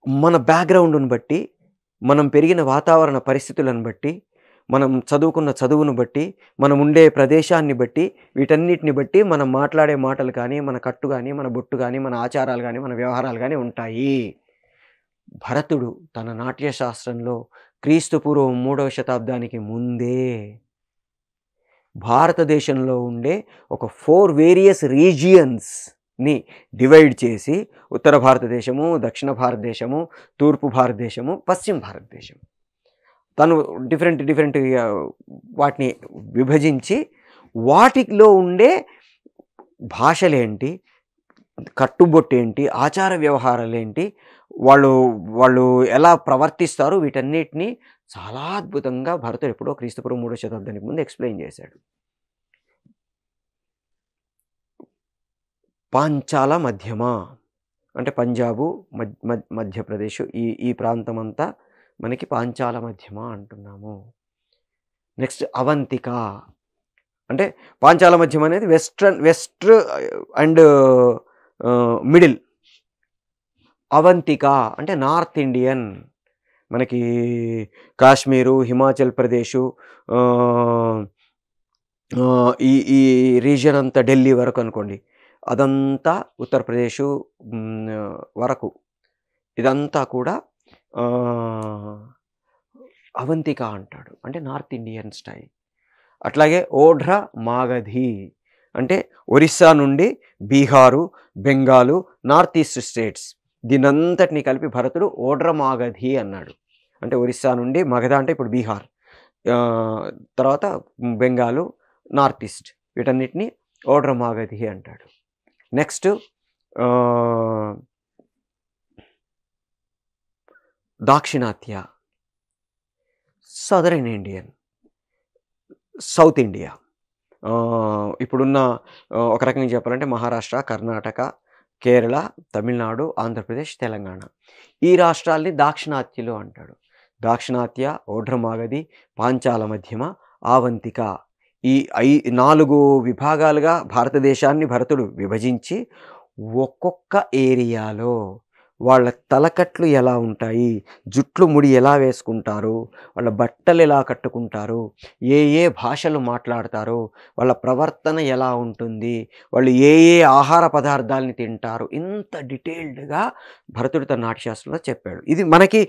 మన బ్యాక్‌గ్రౌండ్‌ని బట్టి, మనం పెరిగిన వాతావరణ పరిస్థితులను బట్టి, మనం చదువుకున్న చదువును బట్టి, మనం ఉండే ప్రదేశాన్ని బట్టి, వీటన్నిటిని బట్టి మనం మాట్లాడే మాటలు కానీ, మన కట్టు గాని, మన బొట్టు గాని, మన ఆచారాలు గాని, మన వ్యవహారాలు గాని ఉంటాయి. భరతుడు తన నాట్య శాస్త్రంలో క్రీస్తు పూర్వం 3వ శతాబ్దానికి ముందే భారతదేశంలో ఉండే ఒక 4 వేరియస్ రీజియన్స్‌ని డివైడ్ చేసి ఉత్తర భారతదేశము, దక్షిణ భారతదేశము, తూర్పు భారతదేశము, పశ్చిమ భారతదేశం. తను డిఫరెంట్ వాటిని విభజించి వాటిలో ఉండే భాషలేంటి, కట్టుబొట్టేంటి, ఆచార వ్యవహారాలేంటి, వాళ్ళు ఎలా ప్రవర్తిస్తారు, వీటన్నిటిని చాలా అద్భుతంగా భరతుడు ఎప్పుడో క్రీస్తుపూర్వం 3వ శతాబ్దానికి ముందు ఎక్స్‌ప్లెయిన్ చేశాడు. పాంచాల మధ్యమ అంటే పంజాబు, మధ్యప్రదేశ్ ఈ ప్రాంతమంతా మనకి పాంచాల మధ్యమ అంటున్నాము. నెక్స్ట్ అవంతిక అంటే పాంచాల మధ్యమ అనేది వెస్ట్ అండ్ మిడిల్. అవంతిక అంటే నార్త్ ఇండియన్, మనకి కాశ్మీరు, హిమాచల్ ప్రదేశు, ఈ రీజియన్ అంతా ఢిల్లీ వరకు అనుకోండి, అదంతా ఉత్తరప్రదేశు వరకు ఇదంతా కూడా అవంతిక అంటాడు, అంటే నార్త్ ఇండియన్ స్టైల్. అట్లాగే ఓఢ్ర మాగధి అంటే ఒరిస్సా నుండి Bihar, Bengal, north east states దీనంతటిని కలిపి భరతుడు ఓఢ్ర మాగధి అన్నాడు. అంటే ఒరిస్సా నుండి మగధ అంటే ఇప్పుడు బీహార్, తర్వాత బెంగాలు, నార్త్ ఈస్ట్ వీటన్నిటిని ఓఢ్ర మాగధి అంటాడు. Next Dakshinatya, southern Indian, south India. ఇప్పుడున్న ఒక రకంగా చెప్పాలంటే మహారాష్ట్ర, కర్ణాటక, కేరళ, తమిళనాడు, ఆంధ్రప్రదేశ్, తెలంగాణ ఈ రాష్ట్రాల్ని దాక్షిణాత్యలు అంటాడు. దాక్షిణాత్య, ఓఢ్ర మాగధి, పాంచాల మధ్యమ, ఆవంతిక ఈ 4 విభాగాలుగా భారతదేశాన్ని భరతుడు విభజించి ఒక్కొక్క ఏరియాలో వాళ్ళ తలకట్లు ఎలా ఉంటాయి, జుట్లు ముడి ఎలా వేసుకుంటారు, వాళ్ళ బట్టలు ఎలా కట్టుకుంటారు, ఏ భాషలు మాట్లాడతారు, వాళ్ళ ప్రవర్తన ఎలా ఉంటుంది, వాళ్ళు ఏ ఆహార పదార్థాలని తింటారు, ఇంత డీటెయిల్డ్గా భరతుడు తన నాట్యశాస్త్రంలో చెప్పాడు. ఇది మనకి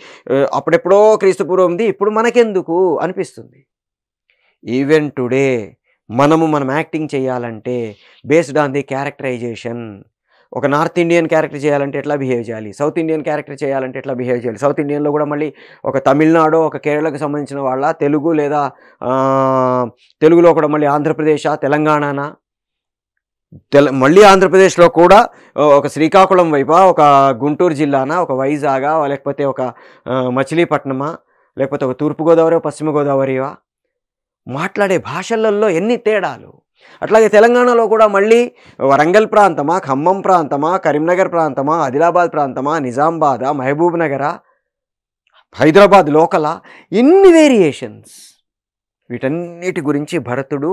అప్పుడెప్పుడో క్రీస్తుపూర్వంది ఇప్పుడు మనకెందుకు అనిపిస్తుంది. ఈవెన్ టుడే మనం యాక్టింగ్ చేయాలంటే బేస్డ్ ఆన్ ది క్యారెక్టరైజేషన్. ఒక నార్త్ ఇండియన్ క్యారెక్టర్ చేయాలంటే ఎట్లా బిహేవ్ చేయాలి, సౌత్ ఇండియన్ క్యారెక్టర్ చేయాలంటే ఎట్లా బిహేవ్ చేయాలి, సౌత్ ఇండియన్లో కూడా మళ్ళీ ఒక తమిళనాడు, ఒక కేరళకు సంబంధించిన వాళ్ళ, తెలుగు లేదా తెలుగులో కూడా మళ్ళీ ఆంధ్రప్రదేశా, తెలంగాణనా, మళ్ళీ ఆంధ్రప్రదేశ్లో కూడా ఒక శ్రీకాకుళం వైపా, ఒక గుంటూరు జిల్లానా, ఒక వైజాగా, లేకపోతే ఒక మచిలీపట్నమా, లేకపోతే ఒక తూర్పుగోదావరి, పశ్చిమ గోదావరియా, మాట్లాడే భాషలలో ఎన్ని తేడాలు. అట్లాగే తెలంగాణలో కూడా మళ్ళీ వరంగల్ ప్రాంతమా, ఖమ్మం ప్రాంతమా, కరీంనగర్ ప్రాంతమా, ఆదిలాబాద్ ప్రాంతమా, నిజామాబాదా, మహబూబ్ నగరా, హైదరాబాద్ లోకలా, ఎన్ని వేరియేషన్స్. వీటన్నిటి గురించి భరతుడు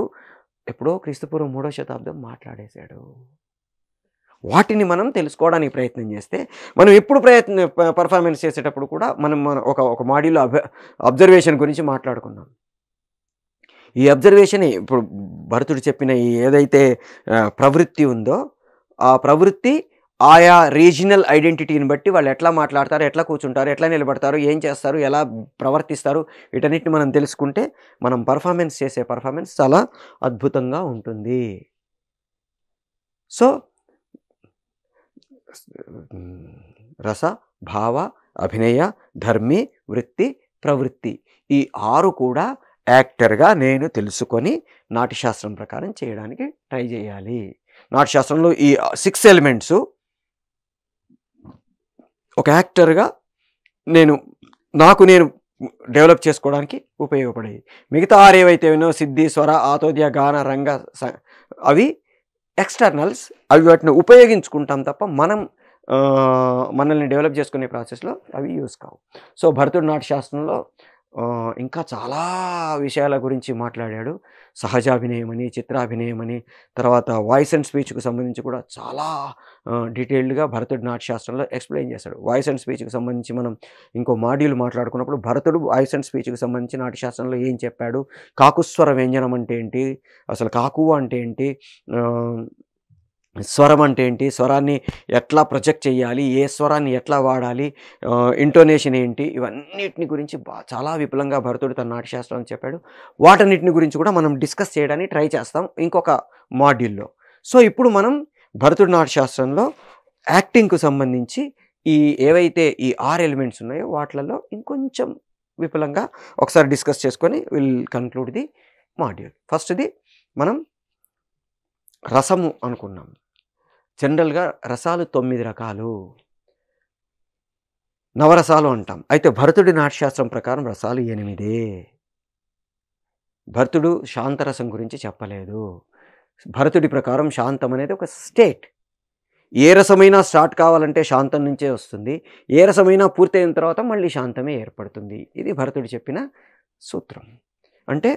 ఎప్పుడో క్రీస్తుపూర్వం 3వ శతాబ్దం మాట్లాడేశాడు. వాటిని మనం తెలుసుకోవడానికి ప్రయత్నం చేస్తే మనం ఎప్పుడు పర్ఫార్మెన్స్ చేసేటప్పుడు కూడా మనం ఒక మాడ్యూల్లో అబ్జర్వేషన్ గురించి మాట్లాడుకున్నాం. ఈ అబ్జర్వేషన్ ఇప్పుడు భరతుడు చెప్పిన ఏదైతే ప్రవృత్తి ఉందో ఆ ప్రవృత్తి ఆయా రీజనల్ ఐడెంటిటీని బట్టి వాళ్ళు ఎట్లా మాట్లాడతారు, ఎట్లా కూర్చుంటారు, ఎట్లా నిలబడతారు, ఏం చేస్తారు, ఎలా ప్రవర్తిస్తారు, వీటన్నిటిని మనం తెలుసుకుంటే మనం చేసే పర్ఫార్మెన్స్ చాలా అద్భుతంగా ఉంటుంది. సో రస, భావ, అభినయ, ధర్మి, వృత్తి, ప్రవృత్తి ఈ 6 కూడా యాక్టర్గా నేను తెలుసుకొని నాట్యశాస్త్రం ప్రకారం చేయడానికి ట్రై చేయాలి. నాట్యశాస్త్రంలో ఈ 6 ఎలిమెంట్స్ ఒక యాక్టర్గా నాకు నేను డెవలప్ చేసుకోవడానికి ఉపయోగపడేవి. మిగతా 6 ఏవైతే సిద్ధి, స్వర, ఆతోద్య, గాన, రంగ అవి ఎక్స్టర్నల్స్, అవి వాటిని ఉపయోగించుకుంటాం తప్ప మనల్ని డెవలప్ చేసుకునే ప్రాసెస్లో అవి యూస్ కావు. సో భరతుడు నాట్యశాస్త్రంలో ఇంకా చాలా విషయాల గురించి మాట్లాడాడు. సహజాభినయమని, చిత్రాభినయమని, తర్వాత వాయిస్ అండ్ స్పీచ్‌కి సంబంధించి కూడా చాలా డీటెయిల్డ్‌గా భరతుడి నాట్యశాస్త్రంలో ఎక్స్‌ప్లెయిన్ చేశాడు. వాయిస్ అండ్ స్పీచ్‌కి సంబంధించి మనం ఇంకో మాడ్యూల్ మాట్లాడుకున్నప్పుడు భరతుడు వాయిస్ అండ్ స్పీచ్‌కి సంబంధించి నాట్యశాస్త్రంలో ఏం చెప్పాడు? కాకుస్వర వ్యంజనం అంటే ఏంటి? అసలు కాకువ అంటే ఏంటి? ఆహ్, స్వరం అంటే ఏంటి? స్వరాన్ని ఎట్లా ప్రొజెక్ట్ చేయాలి? ఏ స్వరాన్ని ఎట్లా వాడాలి? ఇంటోనేషన్ ఏంటి? ఇవన్నిటిని గురించి చాలా విపులంగా భరతుడు తన నాట్యశాస్త్రంలో చెప్పాడు. వాటన్నిటిని గురించి కూడా మనం డిస్కస్ చేయడానికి ట్రై చేస్తాం ఇంకొక మాడ్యూల్‌లో. సో, ఇప్పుడు మనం భరతుడి నాట్యశాస్త్రంలో యాక్టింగ్‌కు సంబంధించి ఈ ఏవైతే ఈ 6 ఎలిమెంట్స్ ఉన్నాయో వాటిలలో ఇంకొంచెం విపులంగా ఒకసారి డిస్కస్ చేసుకొని విల్ కన్క్లూడ్ ది మాడ్యూల్. ఫస్ట్‌ది మనం రసము అనుకున్నాం. జనరల్‌గా రసాలు 9 రకాలు. నవరసాలు అంటాం. అయితే భరతుడి నాట్యశాస్త్రం ప్రకారం రసాలు 8. భరతుడు శాంతరసం గురించి చెప్పలేదు. భరతుడి ప్రకారం శాంతం అనేది ఒక స్టేట్. ఏ రసమైనా స్టార్ట్ కావాలంటే శాంతం నుంచే వస్తుంది. ఏ రసమైనా పూర్తయిన తర్వాత మళ్ళీ శాంతమే ఏర్పడుతుంది. ఇది భరతుడు చెప్పిన సూత్రం. అంటే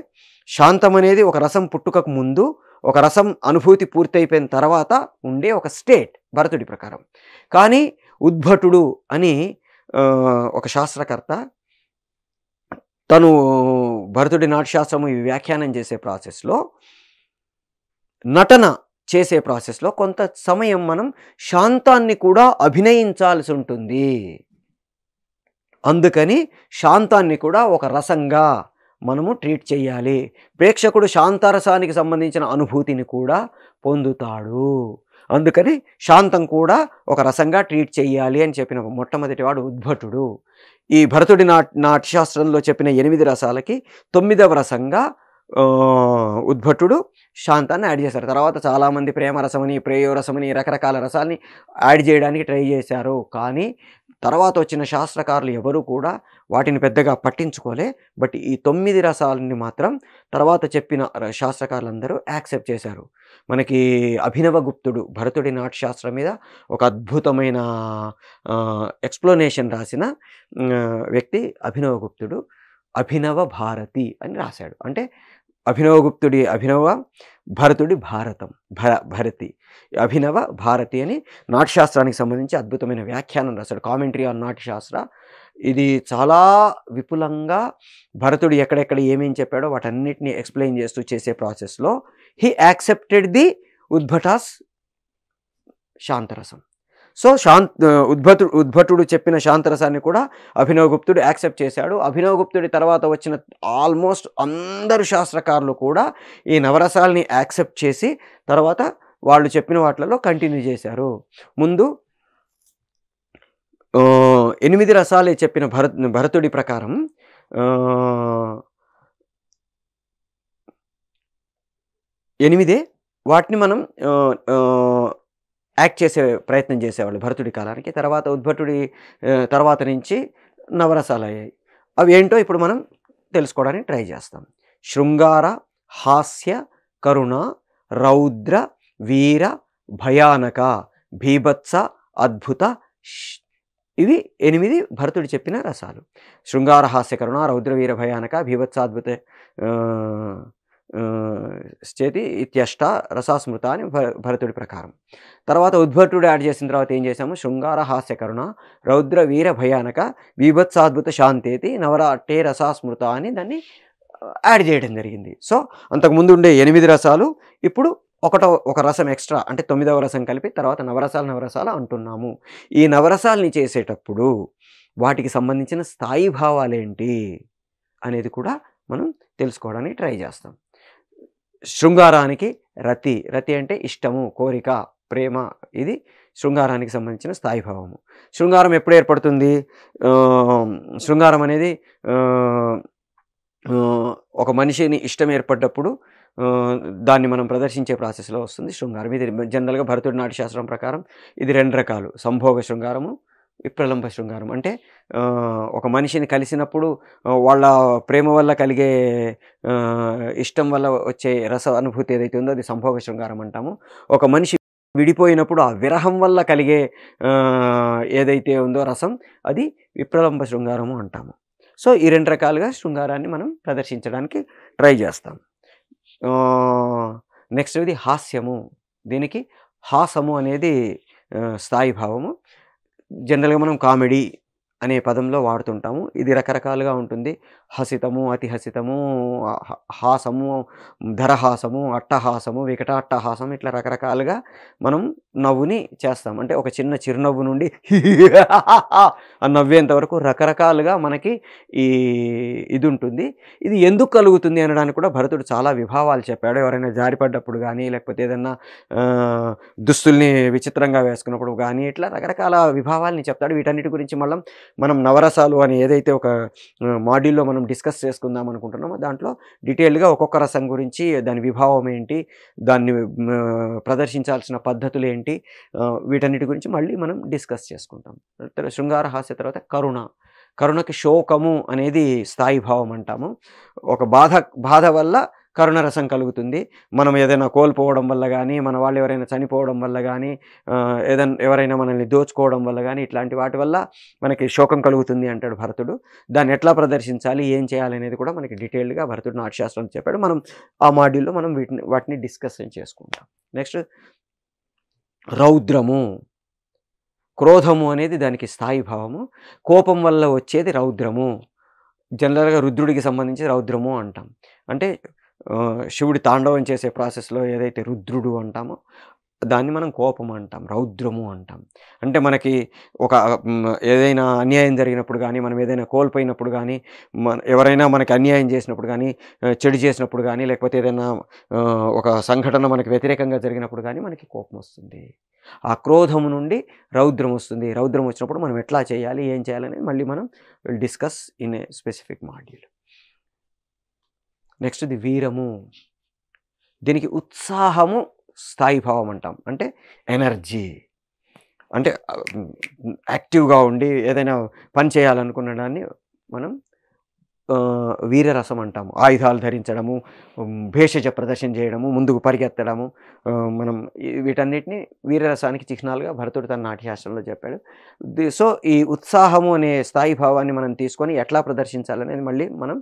శాంతం అనేది ఒక రసం పుట్టుకకు ముందు, ఒక రసం అనుభూతి పూర్తయిపోయిన తర్వాత ఉండే ఒక స్టేట్ భరతుడి ప్రకారం. కానీ ఉద్భటుడు అని ఒక శాస్త్రకర్త తను భరతుడి నాట్యశాస్త్రము వ్యాఖ్యానం చేసే ప్రాసెస్‌లో, నటన చేసే ప్రాసెస్‌లో కొంత సమయం మనం శాంతాన్ని కూడా అభినయించాల్సి ఉంటుంది. అందుకని శాంతాన్ని కూడా ఒక రసంగా మనము ట్రీట్ చేయాలి. ప్రేక్షకుడు శాంతరసానికి సంబంధించిన అనుభూతిని కూడా పొందుతాడు. అందుకని శాంతం కూడా ఒక రసంగా ట్రీట్ చేయాలి అని చెప్పిన మొట్టమొదటివాడు ఉద్భటుడు. ఈ భరతుడి నాట్యశాస్త్రంలో చెప్పిన 8 రసాలకి 9వ రసంగా ఉద్భటుడు శాంతాన్ని యాడ్ చేశారు. తర్వాత చాలామంది ప్రేమరసమని, ప్రేయోరసమని రకరకాల రసాల్ని యాడ్ చేయడానికి ట్రై చేశారు. కానీ తర్వాత వచ్చిన శాస్త్రకారులు ఎవరు కూడా వాటిని పెద్దగా పట్టించుకోలే. బట్ ఈ 9 రసాలని మాత్రం తర్వాత చెప్పిన శాస్త్రకారులందరూ యాక్సెప్ట్ చేశారు. మనకి అభినవగుప్తుడు భరతుడి నాట్యశాస్త్రం మీద ఒక అద్భుతమైన ఎక్స్‌ప్లనేషన్ రాసిన వ్యక్తి అభినవగుప్తుడు. అభినవ భారతి అని రాశాడు. అంటే అభినవగుప్తుడి అభినవ, భరతుడి భారతం, భరతి. అభినవ భారతి అని నాట్యశాస్త్రానికి సంబంధించి అద్భుతమైన వ్యాఖ్యానం రాశాడు. Commentary on Natyashastra. ఇది చాలా విపులంగా భరతుడు ఎక్కడెక్కడ ఏమేం చెప్పాడో వాటన్నిటిని ఎక్స్‌ప్లెయిన్ చేస్తూ చేసే ప్రాసెస్‌లో హీ యాక్సెప్టెడ్ ది ఉద్భటాస్ శాంతరసం. సో, ఉద్భటుడు చెప్పిన శాంతరసాన్ని కూడా అభినవగుప్తుడు యాక్సెప్ట్ చేశాడు. అభినవగుప్తుడి తర్వాత వచ్చిన ఆల్మోస్ట్ అందరు శాస్త్రకారులు కూడా ఈ నవరసాలని యాక్సెప్ట్ చేసి తర్వాత వాళ్ళు చెప్పిన వాటిలలో కంటిన్యూ చేశారు. ముందు 8 రసాలే చెప్పిన భరతుడి ప్రకారం 8 వాటిని మనం యాక్ట్ చేసే ప్రయత్నం చేసేవాళ్ళు భరతుడి కాలానికి. తర్వాత ఉద్భటుడి తర్వాత నుంచి నవరసాలు అయ్యాయి. అవి ఏంటో ఇప్పుడు మనం తెలుసుకోవడానికి ట్రై చేస్తాం. శృంగార, హాస్య, కరుణ, రౌద్ర, వీర, భయానక, భీభత్స, అద్భుత. ఇవి 8 భరతుడు చెప్పిన రసాలు. శృంగార, హాస్య, కరుణ, రౌద్ర, వీర, భయానక, భీభత్స, అద్భుత చేతి ఇత్యష్ట రసాస్మృత అని భరతుడి ప్రకారం. తర్వాత ఉద్భటుడు యాడ్ చేసిన తర్వాత ఏం చేసాము? శృంగార, హాస్య, కరుణ, రౌద్ర, వీర, భయానక, బీభత్సాద్భుత, శాంతేతి, నవరాటే రసాస్మృత అని దాన్ని యాడ్ చేయడం జరిగింది. సో, అంతకుముందు ఉండే 8 రసాలు ఇప్పుడు ఒక రసం ఎక్స్ట్రా అంటే 9వ రసం కలిపి తర్వాత నవరసాలు అంటున్నాము. ఈ నవరసాలని చేసేటప్పుడు వాటికి సంబంధించిన స్థాయి భావాలేంటి అనేది కూడా మనం తెలుసుకోవడానికి ట్రై చేస్తాం. శృంగారానికి రతి. రతి అంటే ఇష్టము, కోరిక, ప్రేమ. ఇది శృంగారానికి సంబంధించిన స్థాయి భావము. శృంగారం ఎప్పుడు ఏర్పడుతుంది? శృంగారం అనేది ఒక మనిషిని ఇష్టం ఏర్పడ్డప్పుడు దాన్ని మనం ప్రదర్శించే ప్రాసెస్లో వస్తుంది శృంగారం. ఇది జనరల్గా భరతుడి నాట్యశాస్త్రం ప్రకారం ఇది 2 రకాలు: సంభోగ శృంగారము, విప్రలంభ శృంగారం. అంటే ఒక మనిషిని కలిసినప్పుడు వాళ్ళ ప్రేమ వల్ల కలిగే ఇష్టం వల్ల వచ్చే రస అనుభూతి ఏదైతే ఉందో అది సంభోగ శృంగారం అంటాము. ఒక మనిషి విడిపోయినప్పుడు ఆ విరహం వల్ల కలిగే ఏదైతే ఉందో రసం అది విప్రలంభ శృంగారము అంటాము. సో ఈ 2 రకాలుగా శృంగారాన్ని మనం ప్రదర్శించడానికి ట్రై చేస్తాం. నెక్స్ట్ ఇది హాస్యము. దీనికి హాసము అనేది స్థాయి భావము. జనరల్‌గా మనం కామెడీ అనే పదంలో వాడుతుంటాము. ఇది రకరకాలుగా ఉంటుంది. హసితము, అతిహసితము, హాసము, ధరహాసము, అట్టహాసము, వికటాట్టహాసం ఇట్లా రకరకాలుగా మనం నవ్వుని చేస్తాం. అంటే ఒక చిన్న చిరునవ్వు నుండి అని నవ్వేంత వరకు రకరకాలుగా మనకి ఇది ఉంటుంది. ఇది ఎందుకు కలుగుతుంది అనడానికి కూడా భరతుడు చాలా విభావాలు చెప్పాడు. ఎవరైనా జారిపడ్డప్పుడు గానీ, లేకపోతే ఏదన్నా దుస్తుల్ని విచిత్రంగా వేసుకున్నప్పుడు గానీ, ఇట్లా రకరకాల విభావాల్ని చెప్తాడు. వీటన్నిటి గురించి మనం నవరసాలు అని ఏదైతే ఒక మాడ్యూల్‌లో మనం డిస్కస్ చేసుకుందాం అనుకుంటున్నామో దాంట్లో డీటెయిల్డ్‌గా ఒక్కొక్క రసం గురించి, దాని విభావం ఏంటి, దాన్ని ప్రదర్శించాల్సిన పద్ధతులు ఏంటి, వీటన్నిటి గురించి మళ్ళీ మనం డిస్కస్ చేసుకుంటాం. శృంగార హాస్య తర్వాత కరుణ. కరుణకి శోకము అనేది స్థాయి భావం అంటాము. ఒక బాధ వల్ల కరుణరసం కలుగుతుంది. మనం ఏదైనా కోల్పోవడం వల్ల గానీ, మన వాళ్ళు ఎవరైనా చనిపోవడం వల్ల గానీ, ఎవరైనా మనల్ని దోచుకోవడం వల్ల గానీ, ఇట్లాంటి వాటి వల్ల మనకి శోకం కలుగుతుంది అంటాడు భరతుడు. దాన్ని ఎట్లా ప్రదర్శించాలి, ఏం చేయాలి అనేది కూడా మనకి డీటెయిల్డ్‌గా భరతుడు నాట్యశాస్త్రంలో చెప్పాడు. మనం ఆ మాడ్యూల్‌లో మనం వాటిని డిస్కషన్ చేసుకుంటాం. నెక్స్ట్ రౌద్రము. క్రోధము అనేది దానికి స్థాయి భావము. కోపం వల్ల వచ్చేది రౌద్రము. జనరల్‌గా రుద్రుడికి సంబంధించి రౌద్రము అంటాం. అంటే శివుడి తాండవం చేసే ప్రాసెస్‌లో ఏదైతే రుద్రుడు అంటామో దాన్ని మనం కోపం అంటాం, రౌద్రము అంటాం. అంటే మనకి ఏదైనా అన్యాయం జరిగినప్పుడు గానీ, మనం ఏదైనా కోల్పోయినప్పుడు గానీ, ఎవరైనా మనకి అన్యాయం చేసినప్పుడు గానీ, చెడు చేసినప్పుడు గానీ, లేకపోతే ఏదైనా ఒక సంఘటన మనకి వ్యతిరేకంగా జరిగినప్పుడు గానీ మనకి కోపం వస్తుంది. ఆ క్రోధము నుండి రౌద్రం వస్తుంది. రౌద్రం వచ్చినప్పుడు మనం ఎట్లా చేయాలి, ఏం చేయాలనేది మళ్ళీ మనం discuss in a specific module. Next the వీరము. దీనికి ఉత్సాహము స్థాయి భావం అంటాం. అంటే ఎనర్జీ. అంటే యాక్టివ్‌గా ఉండి ఏదైనా పని చేయాలనుకున్న దాన్ని మనం వీరరసం అంటాము. ఆయుధాలు ధరించడము, భేషజ ప్రదర్శన చేయడము, ముందుకు పరిగెత్తడము, మనం వీటన్నిటిని వీరరసానికి చిహ్నాలుగా భరతుడు తన నాట్యశాస్త్రంలో చెప్పాడు. సో ఈ ఉత్సాహము అనే స్థాయి భావాన్ని మనం తీసుకొని ఎట్లా ప్రదర్శించాలనేది మళ్ళీ మనం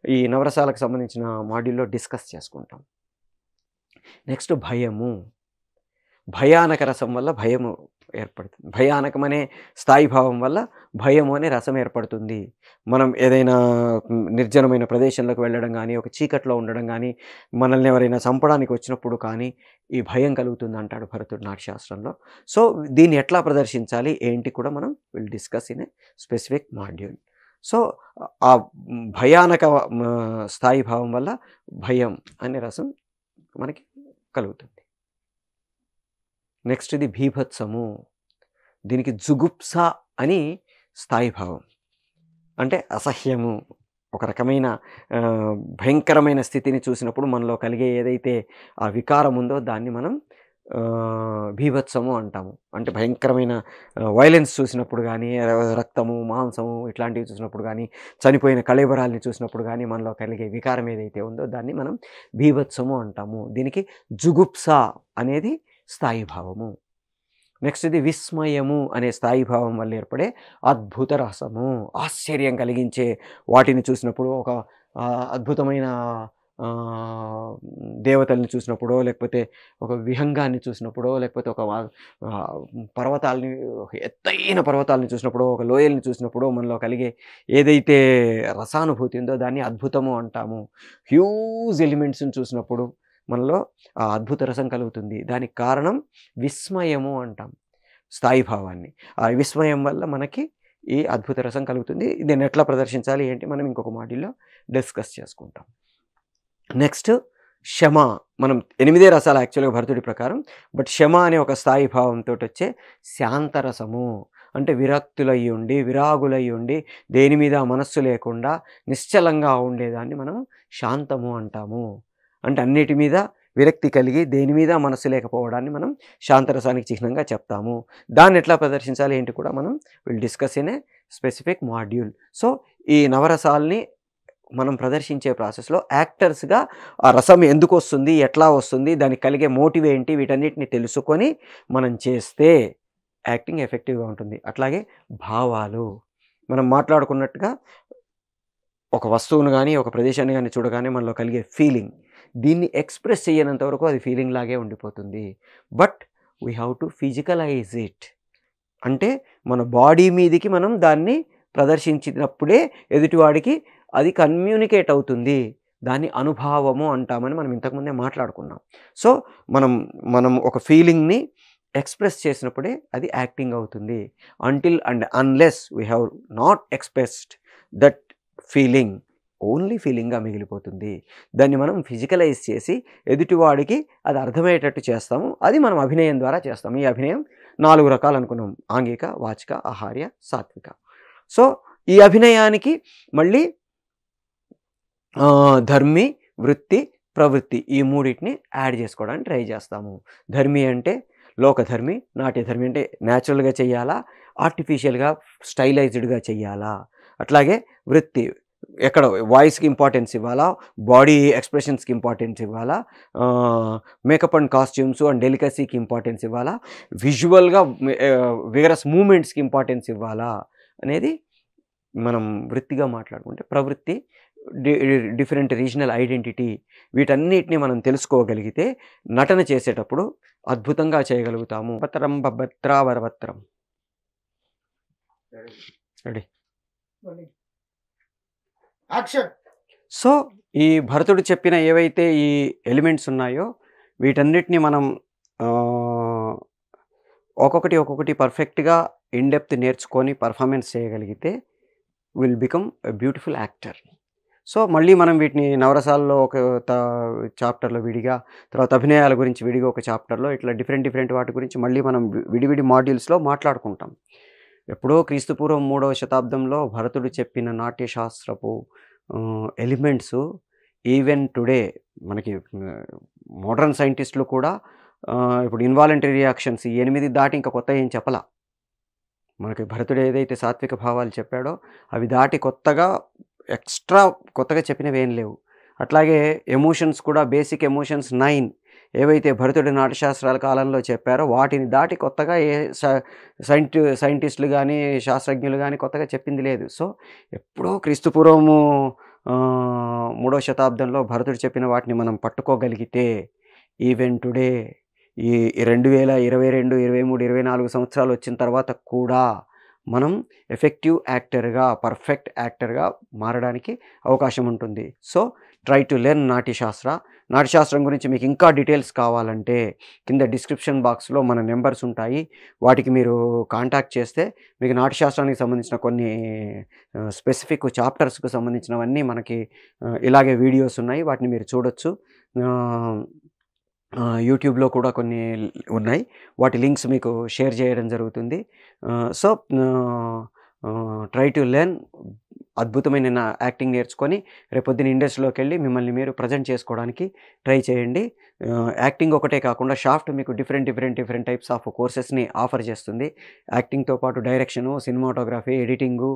ఈ నవరసాలకు సంబంధించిన మాడ్యూల్‌లో డిస్కస్ చేసుకుంటాం. నెక్స్ట్ భయము. భయానక రసం వల్ల భయము ఏర్పడుతుంది. భయానకమనే స్థాయి భావం వల్ల భయము అనే రసం ఏర్పడుతుంది. మనం ఏదైనా నిర్జనమైన ప్రదేశంలోకి వెళ్ళడం గానీ, ఒక చీకట్లో ఉండడం గానీ, మనల్ని ఎవరైనా చంపడానికి వచ్చినప్పుడు కానీ ఈ భయం కలుగుతుంది అంటాడు భరతుడు నాట్యశాస్త్రంలో. సో దీన్ని ఎట్లా ప్రదర్శించాలి ఏంటి కూడా మనం will discuss in a specific module. So ఆ భయానక స్థాయి భావం వల్ల భయం అనే రసం మనకి కలుగుతుంది. నెక్స్ట్ ఇది భీభత్సము. దీనికి జుగుప్స అని స్థాయి భావం. అంటే అసహ్యము, ఒక రకమైన భయంకరమైన స్థితిని చూసినప్పుడు మనలో కలిగే ఏదైతే ఆ వికారం ఉందో దాన్ని మనం భీభత్సము అంటాము. అంటే భయంకరమైన వైలెన్స్ చూసినప్పుడు కానీ, రక్తము, మాంసము ఇట్లాంటివి చూసినప్పుడు కానీ, చనిపోయిన కళేబరాల్ని చూసినప్పుడు కానీ మనలో కలిగే వికారం ఏదైతే ఉందో దాన్ని మనం భీభత్సము అంటాము. దీనికి జుగుప్స అనేది స్థాయి భావము. నెక్స్ట్ ఇది విస్మయము అనే స్థాయి భావం వల్ల ఏర్పడే అద్భుత రసము. ఆశ్చర్యం కలిగించే వాటిని చూసినప్పుడు, ఒక అద్భుతమైన దేవతల్ని చూసినప్పుడో, లేకపోతే ఒక విహంగాన్ని చూసినప్పుడో, లేకపోతే ఒక పర్వతాలని, ఎత్తైన పర్వతాలని చూసినప్పుడో, ఒక లోయల్ని చూసినప్పుడో మనలో కలిగే ఏదైతే రసానుభూతి ఉందో దాన్ని అద్భుతము అంటాము. హ్యూజ్ ఎలిమెంట్స్ని చూసినప్పుడు మనలో ఆ అద్భుత రసం కలుగుతుంది. దానికి కారణం విస్మయము అంటాం స్థాయి భావాన్ని. ఆ విస్మయం వల్ల మనకి ఈ అద్భుత రసం కలుగుతుంది. దీన్ని ఎట్లా ప్రదర్శించాలి ఏంటి మనం ఇంకొక మాడ్యూల్లో డిస్కస్ చేసుకుంటాం. నెక్స్ట్ శమ. మనం 8 రసాలు యాక్చువల్గా భరతుడి ప్రకారం, బట్ శమ అనే ఒక స్థాయి భావంతో వచ్చే శాంతరసము. అంటే విరక్తులై ఉండి, విరాగులై ఉండి, దేని మీద మనస్సు లేకుండా నిశ్చలంగా ఉండేదాన్ని మనం శాంతము అంటాము. అంటే అన్నిటి మీద విరక్తి కలిగి దేని మీద మనస్సు లేకపోవడాన్ని మనం శాంతరసానికి చిహ్నంగా చెప్తాము. దాన్ని ఎట్లా ప్రదర్శించాలి ఏంటి కూడా మనం will discuss in a specific module. So ఈ నవరసాల్ని మనం ప్రదర్శించే ప్రాసెస్లో యాక్టర్స్గా ఆ రసం ఎందుకు వస్తుంది, ఎట్లా వస్తుంది, దానికి కలిగే మోటివ్ ఏంటి, వీటన్నిటిని తెలుసుకొని మనం చేస్తే యాక్టింగ్ ఎఫెక్టివ్గా ఉంటుంది. అట్లాగే భావాలు మనం మాట్లాడుకున్నట్టుగా ఒక వస్తువును గానీ, ఒక ప్రదేశాన్ని గానీ చూడగానే మనలో కలిగే ఫీలింగ్. దీన్ని ఎక్స్‌ప్రెస్ చేయనంత వరకు అది ఫీలింగ్ లాగే ఉండిపోతుంది. But we have to physicalise it. అంటే మన బాడీ మీదికి మనం దాన్ని ప్రదర్శించినప్పుడే ఎదుటివాడికి అది కమ్యూనికేట్ అవుతుంది. దాన్ని అనుభావము అంటామని మనం ఇంతకుముందే మాట్లాడుకున్నాం. సో, మనం ఒక ఫీలింగ్‌ని ఎక్స్‌ప్రెస్ చేసినప్పుడే అది యాక్టింగ్ అవుతుంది. Until and unless we have not expressed that feeling, only ఫీలింగ్‌గా మిగిలిపోతుంది. దాన్ని మనం ఫిజికలైజ్ చేసి ఎదుటివాడికి అది అర్థమయ్యేటట్టు చేస్తాము. అది మనం అభినయం ద్వారా చేస్తాము. ఈ అభినయం 4 రకాలు అనుకున్నాం. ఆంగిక, వాచిక, ఆహార్య, సాత్విక. సో, ఈ అభినయానికి మళ్ళీ ధర్మి, వృత్తి, ప్రవృత్తి ఈ మూడిటిని యాడ్ చేసుకోవడానికి ట్రై చేస్తాము. ధర్మి అంటే లోకధర్మి, నాట్యధర్మి అంటే న్యాచురల్‌గా చేయాలా, ఆర్టిఫిషియల్‌గా స్టైలైజ్డ్‌గా చేయాలా. అట్లాగే వృత్తి ఎక్కడ వాయిస్‌కి ఇంపార్టెన్స్ ఇవ్వాలా, బాడీ ఎక్స్‌ప్రెషన్స్‌కి ఇంపార్టెన్స్ ఇవ్వాలా, మేకప్ అండ్ కాస్ట్యూమ్స్ అండ్ డెలికసీకి ఇంపార్టెన్స్ ఇవ్వాలా, విజువల్‌గా విగరస్ మూవ్‌మెంట్స్‌కి ఇంపార్టెన్స్ ఇవ్వాలా అనేది మనం వృత్తిగా మాట్లాడుకుంటే. ప్రవృత్తి డిఫరెంట్ రీజనల్ ఐడెంటిటీ వీటన్నిటిని మనం తెలుసుకోగలిగితే నటన చేసేటప్పుడు అద్భుతంగా చేయగలుగుతాము. భద్రం భద్రావరభద్రం. రెడీ. యాక్షన్. సో, ఈ భరతుడు చెప్పిన ఏవైతే ఈ ఎలిమెంట్స్ ఉన్నాయో వీటన్నిటిని మనం ఒక్కొక్కటి పర్ఫెక్ట్‌గా ఇన్ డెప్త్ నేర్చుకొని పర్ఫార్మెన్స్ చేయగలిగితే will become a beautiful actor. So, మళ్ళీ మనం వీటిని నవరసాల్లో ఒక చాప్టర్‌లో విడిగా, తర్వాత అభినయాల గురించి విడిగా ఒక చాప్టర్‌లో ఇట్లా డిఫరెంట్ వాటి గురించి మళ్ళీ మనం విడివిడి మాడ్యూల్స్‌లో మాట్లాడుకుంటాం. ఎప్పుడో క్రీస్తుపూర్వం 3వ శతాబ్దంలో భరతుడు చెప్పిన నాట్యశాస్త్రపు ఎలిమెంట్స్ ఈవెన్ టుడే మనకి మోడర్న్ సైంటిస్టులు కూడా ఇప్పుడు ఇన్వాలంటరీ రియాక్షన్స్ ఈ 8 దాటి ఇంకా కొత్తగా ఏం చెప్పలా. మనకి భరతుడు ఏదైతే సాత్విక భావాలు చెప్పాడో అవి దాటి ఎక్స్ట్రా కొత్తగా చెప్పినవి ఏం లేవు. అట్లాగే ఎమోషన్స్ కూడా బేసిక్ ఎమోషన్స్ 9 ఏవైతే భరతుడి నాట్యశాస్త్రాల కాలంలో చెప్పారో వాటిని దాటి కొత్తగా ఏ సైంటిస్టులు కానీ శాస్త్రజ్ఞులు కానీ కొత్తగా చెప్పింది లేదు. సో, ఎప్పుడో క్రీస్తుపూర్వము 3వ శతాబ్దంలో భరతుడు చెప్పిన వాటిని మనం పట్టుకోగలిగితే ఈవెన్ టుడే ఈ 2022, 23, 24 సంవత్సరాలు వచ్చిన తర్వాత కూడా మనం ఎఫెక్టివ్ యాక్టర్‌గా, పర్ఫెక్ట్ యాక్టర్‌గా మారడానికి అవకాశం ఉంటుంది. So, try to learn Natyashastra గురించి మీకు ఇంకా డీటెయిల్స్ కావాలంటే కింద డిస్క్రిప్షన్ బాక్స్‌లో మన నెంబర్స్ ఉంటాయి. వాటికి మీరు కాంటాక్ట్ చేస్తే మీకు నాట్యశాస్త్రానికి సంబంధించిన కొన్ని స్పెసిఫిక్ చాప్టర్స్‌కు సంబంధించినవన్నీ మనకి ఇలాగే వీడియోస్ ఉన్నాయి. వాటిని మీరు చూడొచ్చు. యూట్యూబ్‌లో కూడా కొన్ని ఉన్నాయి. వాటి లింక్స్ మీకు షేర్ చేయడం జరుగుతుంది. సో, ట్రై టు లెర్న్ అద్భుతమైన యాక్టింగ్ నేర్చుకొని రేపొద్దున ఇండస్ట్రీలోకెళ్ళి మిమ్మల్ని మీరు ప్రజెంట్ చేసుకోవడానికి ట్రై చేయండి. యాక్టింగ్ ఒకటే కాకుండా షాఫ్ట్ మీకు డిఫరెంట్ టైప్స్ ఆఫ్ కోర్సెస్‌ని ఆఫర్ చేస్తుంది. యాక్టింగ్‌తో పాటు డైరెక్షను, సినిమాటోగ్రఫీ, ఎడిటింగు,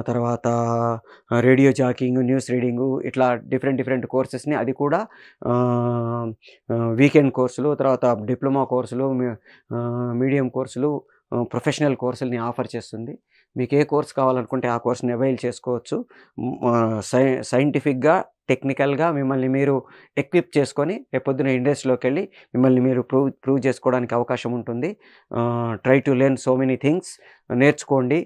తర్వాత రేడియో జాకీయింగ్, న్యూస్ రీడింగు ఇట్లా డిఫరెంట్ కోర్సెస్‌ని అది కూడా వీకెండ్ కోర్సులు, తర్వాత డిప్లొమా కోర్సులు, మీడియం కోర్సులు, ప్రొఫెషనల్ కోర్సుల్ని ఆఫర్ చేస్తుంది. మీకు ఏ కోర్స్ కావాలనుకుంటే ఆ కోర్స్‌ని అవైల్ చేసుకోవచ్చు. సైంటిఫిక్‌గా, టెక్నికల్‌గా మిమ్మల్ని మీరు ఎక్విప్ చేసుకొని రేపొద్దున ఇండస్ట్రీలోకెళ్ళి మిమ్మల్ని మీరు ప్రూవ్ చేసుకోవడానికి అవకాశం ఉంటుంది. Try to learn so many things. నేర్చుకోండి,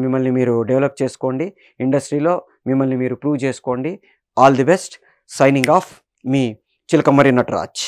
మిమ్మల్ని మీరు డెవలప్ చేసుకోండి, ఇండస్ట్రీలో మిమ్మల్ని మీరు ప్రూవ్ చేసుకోండి. All the best. Signing off me Chilakamarri Nataraj.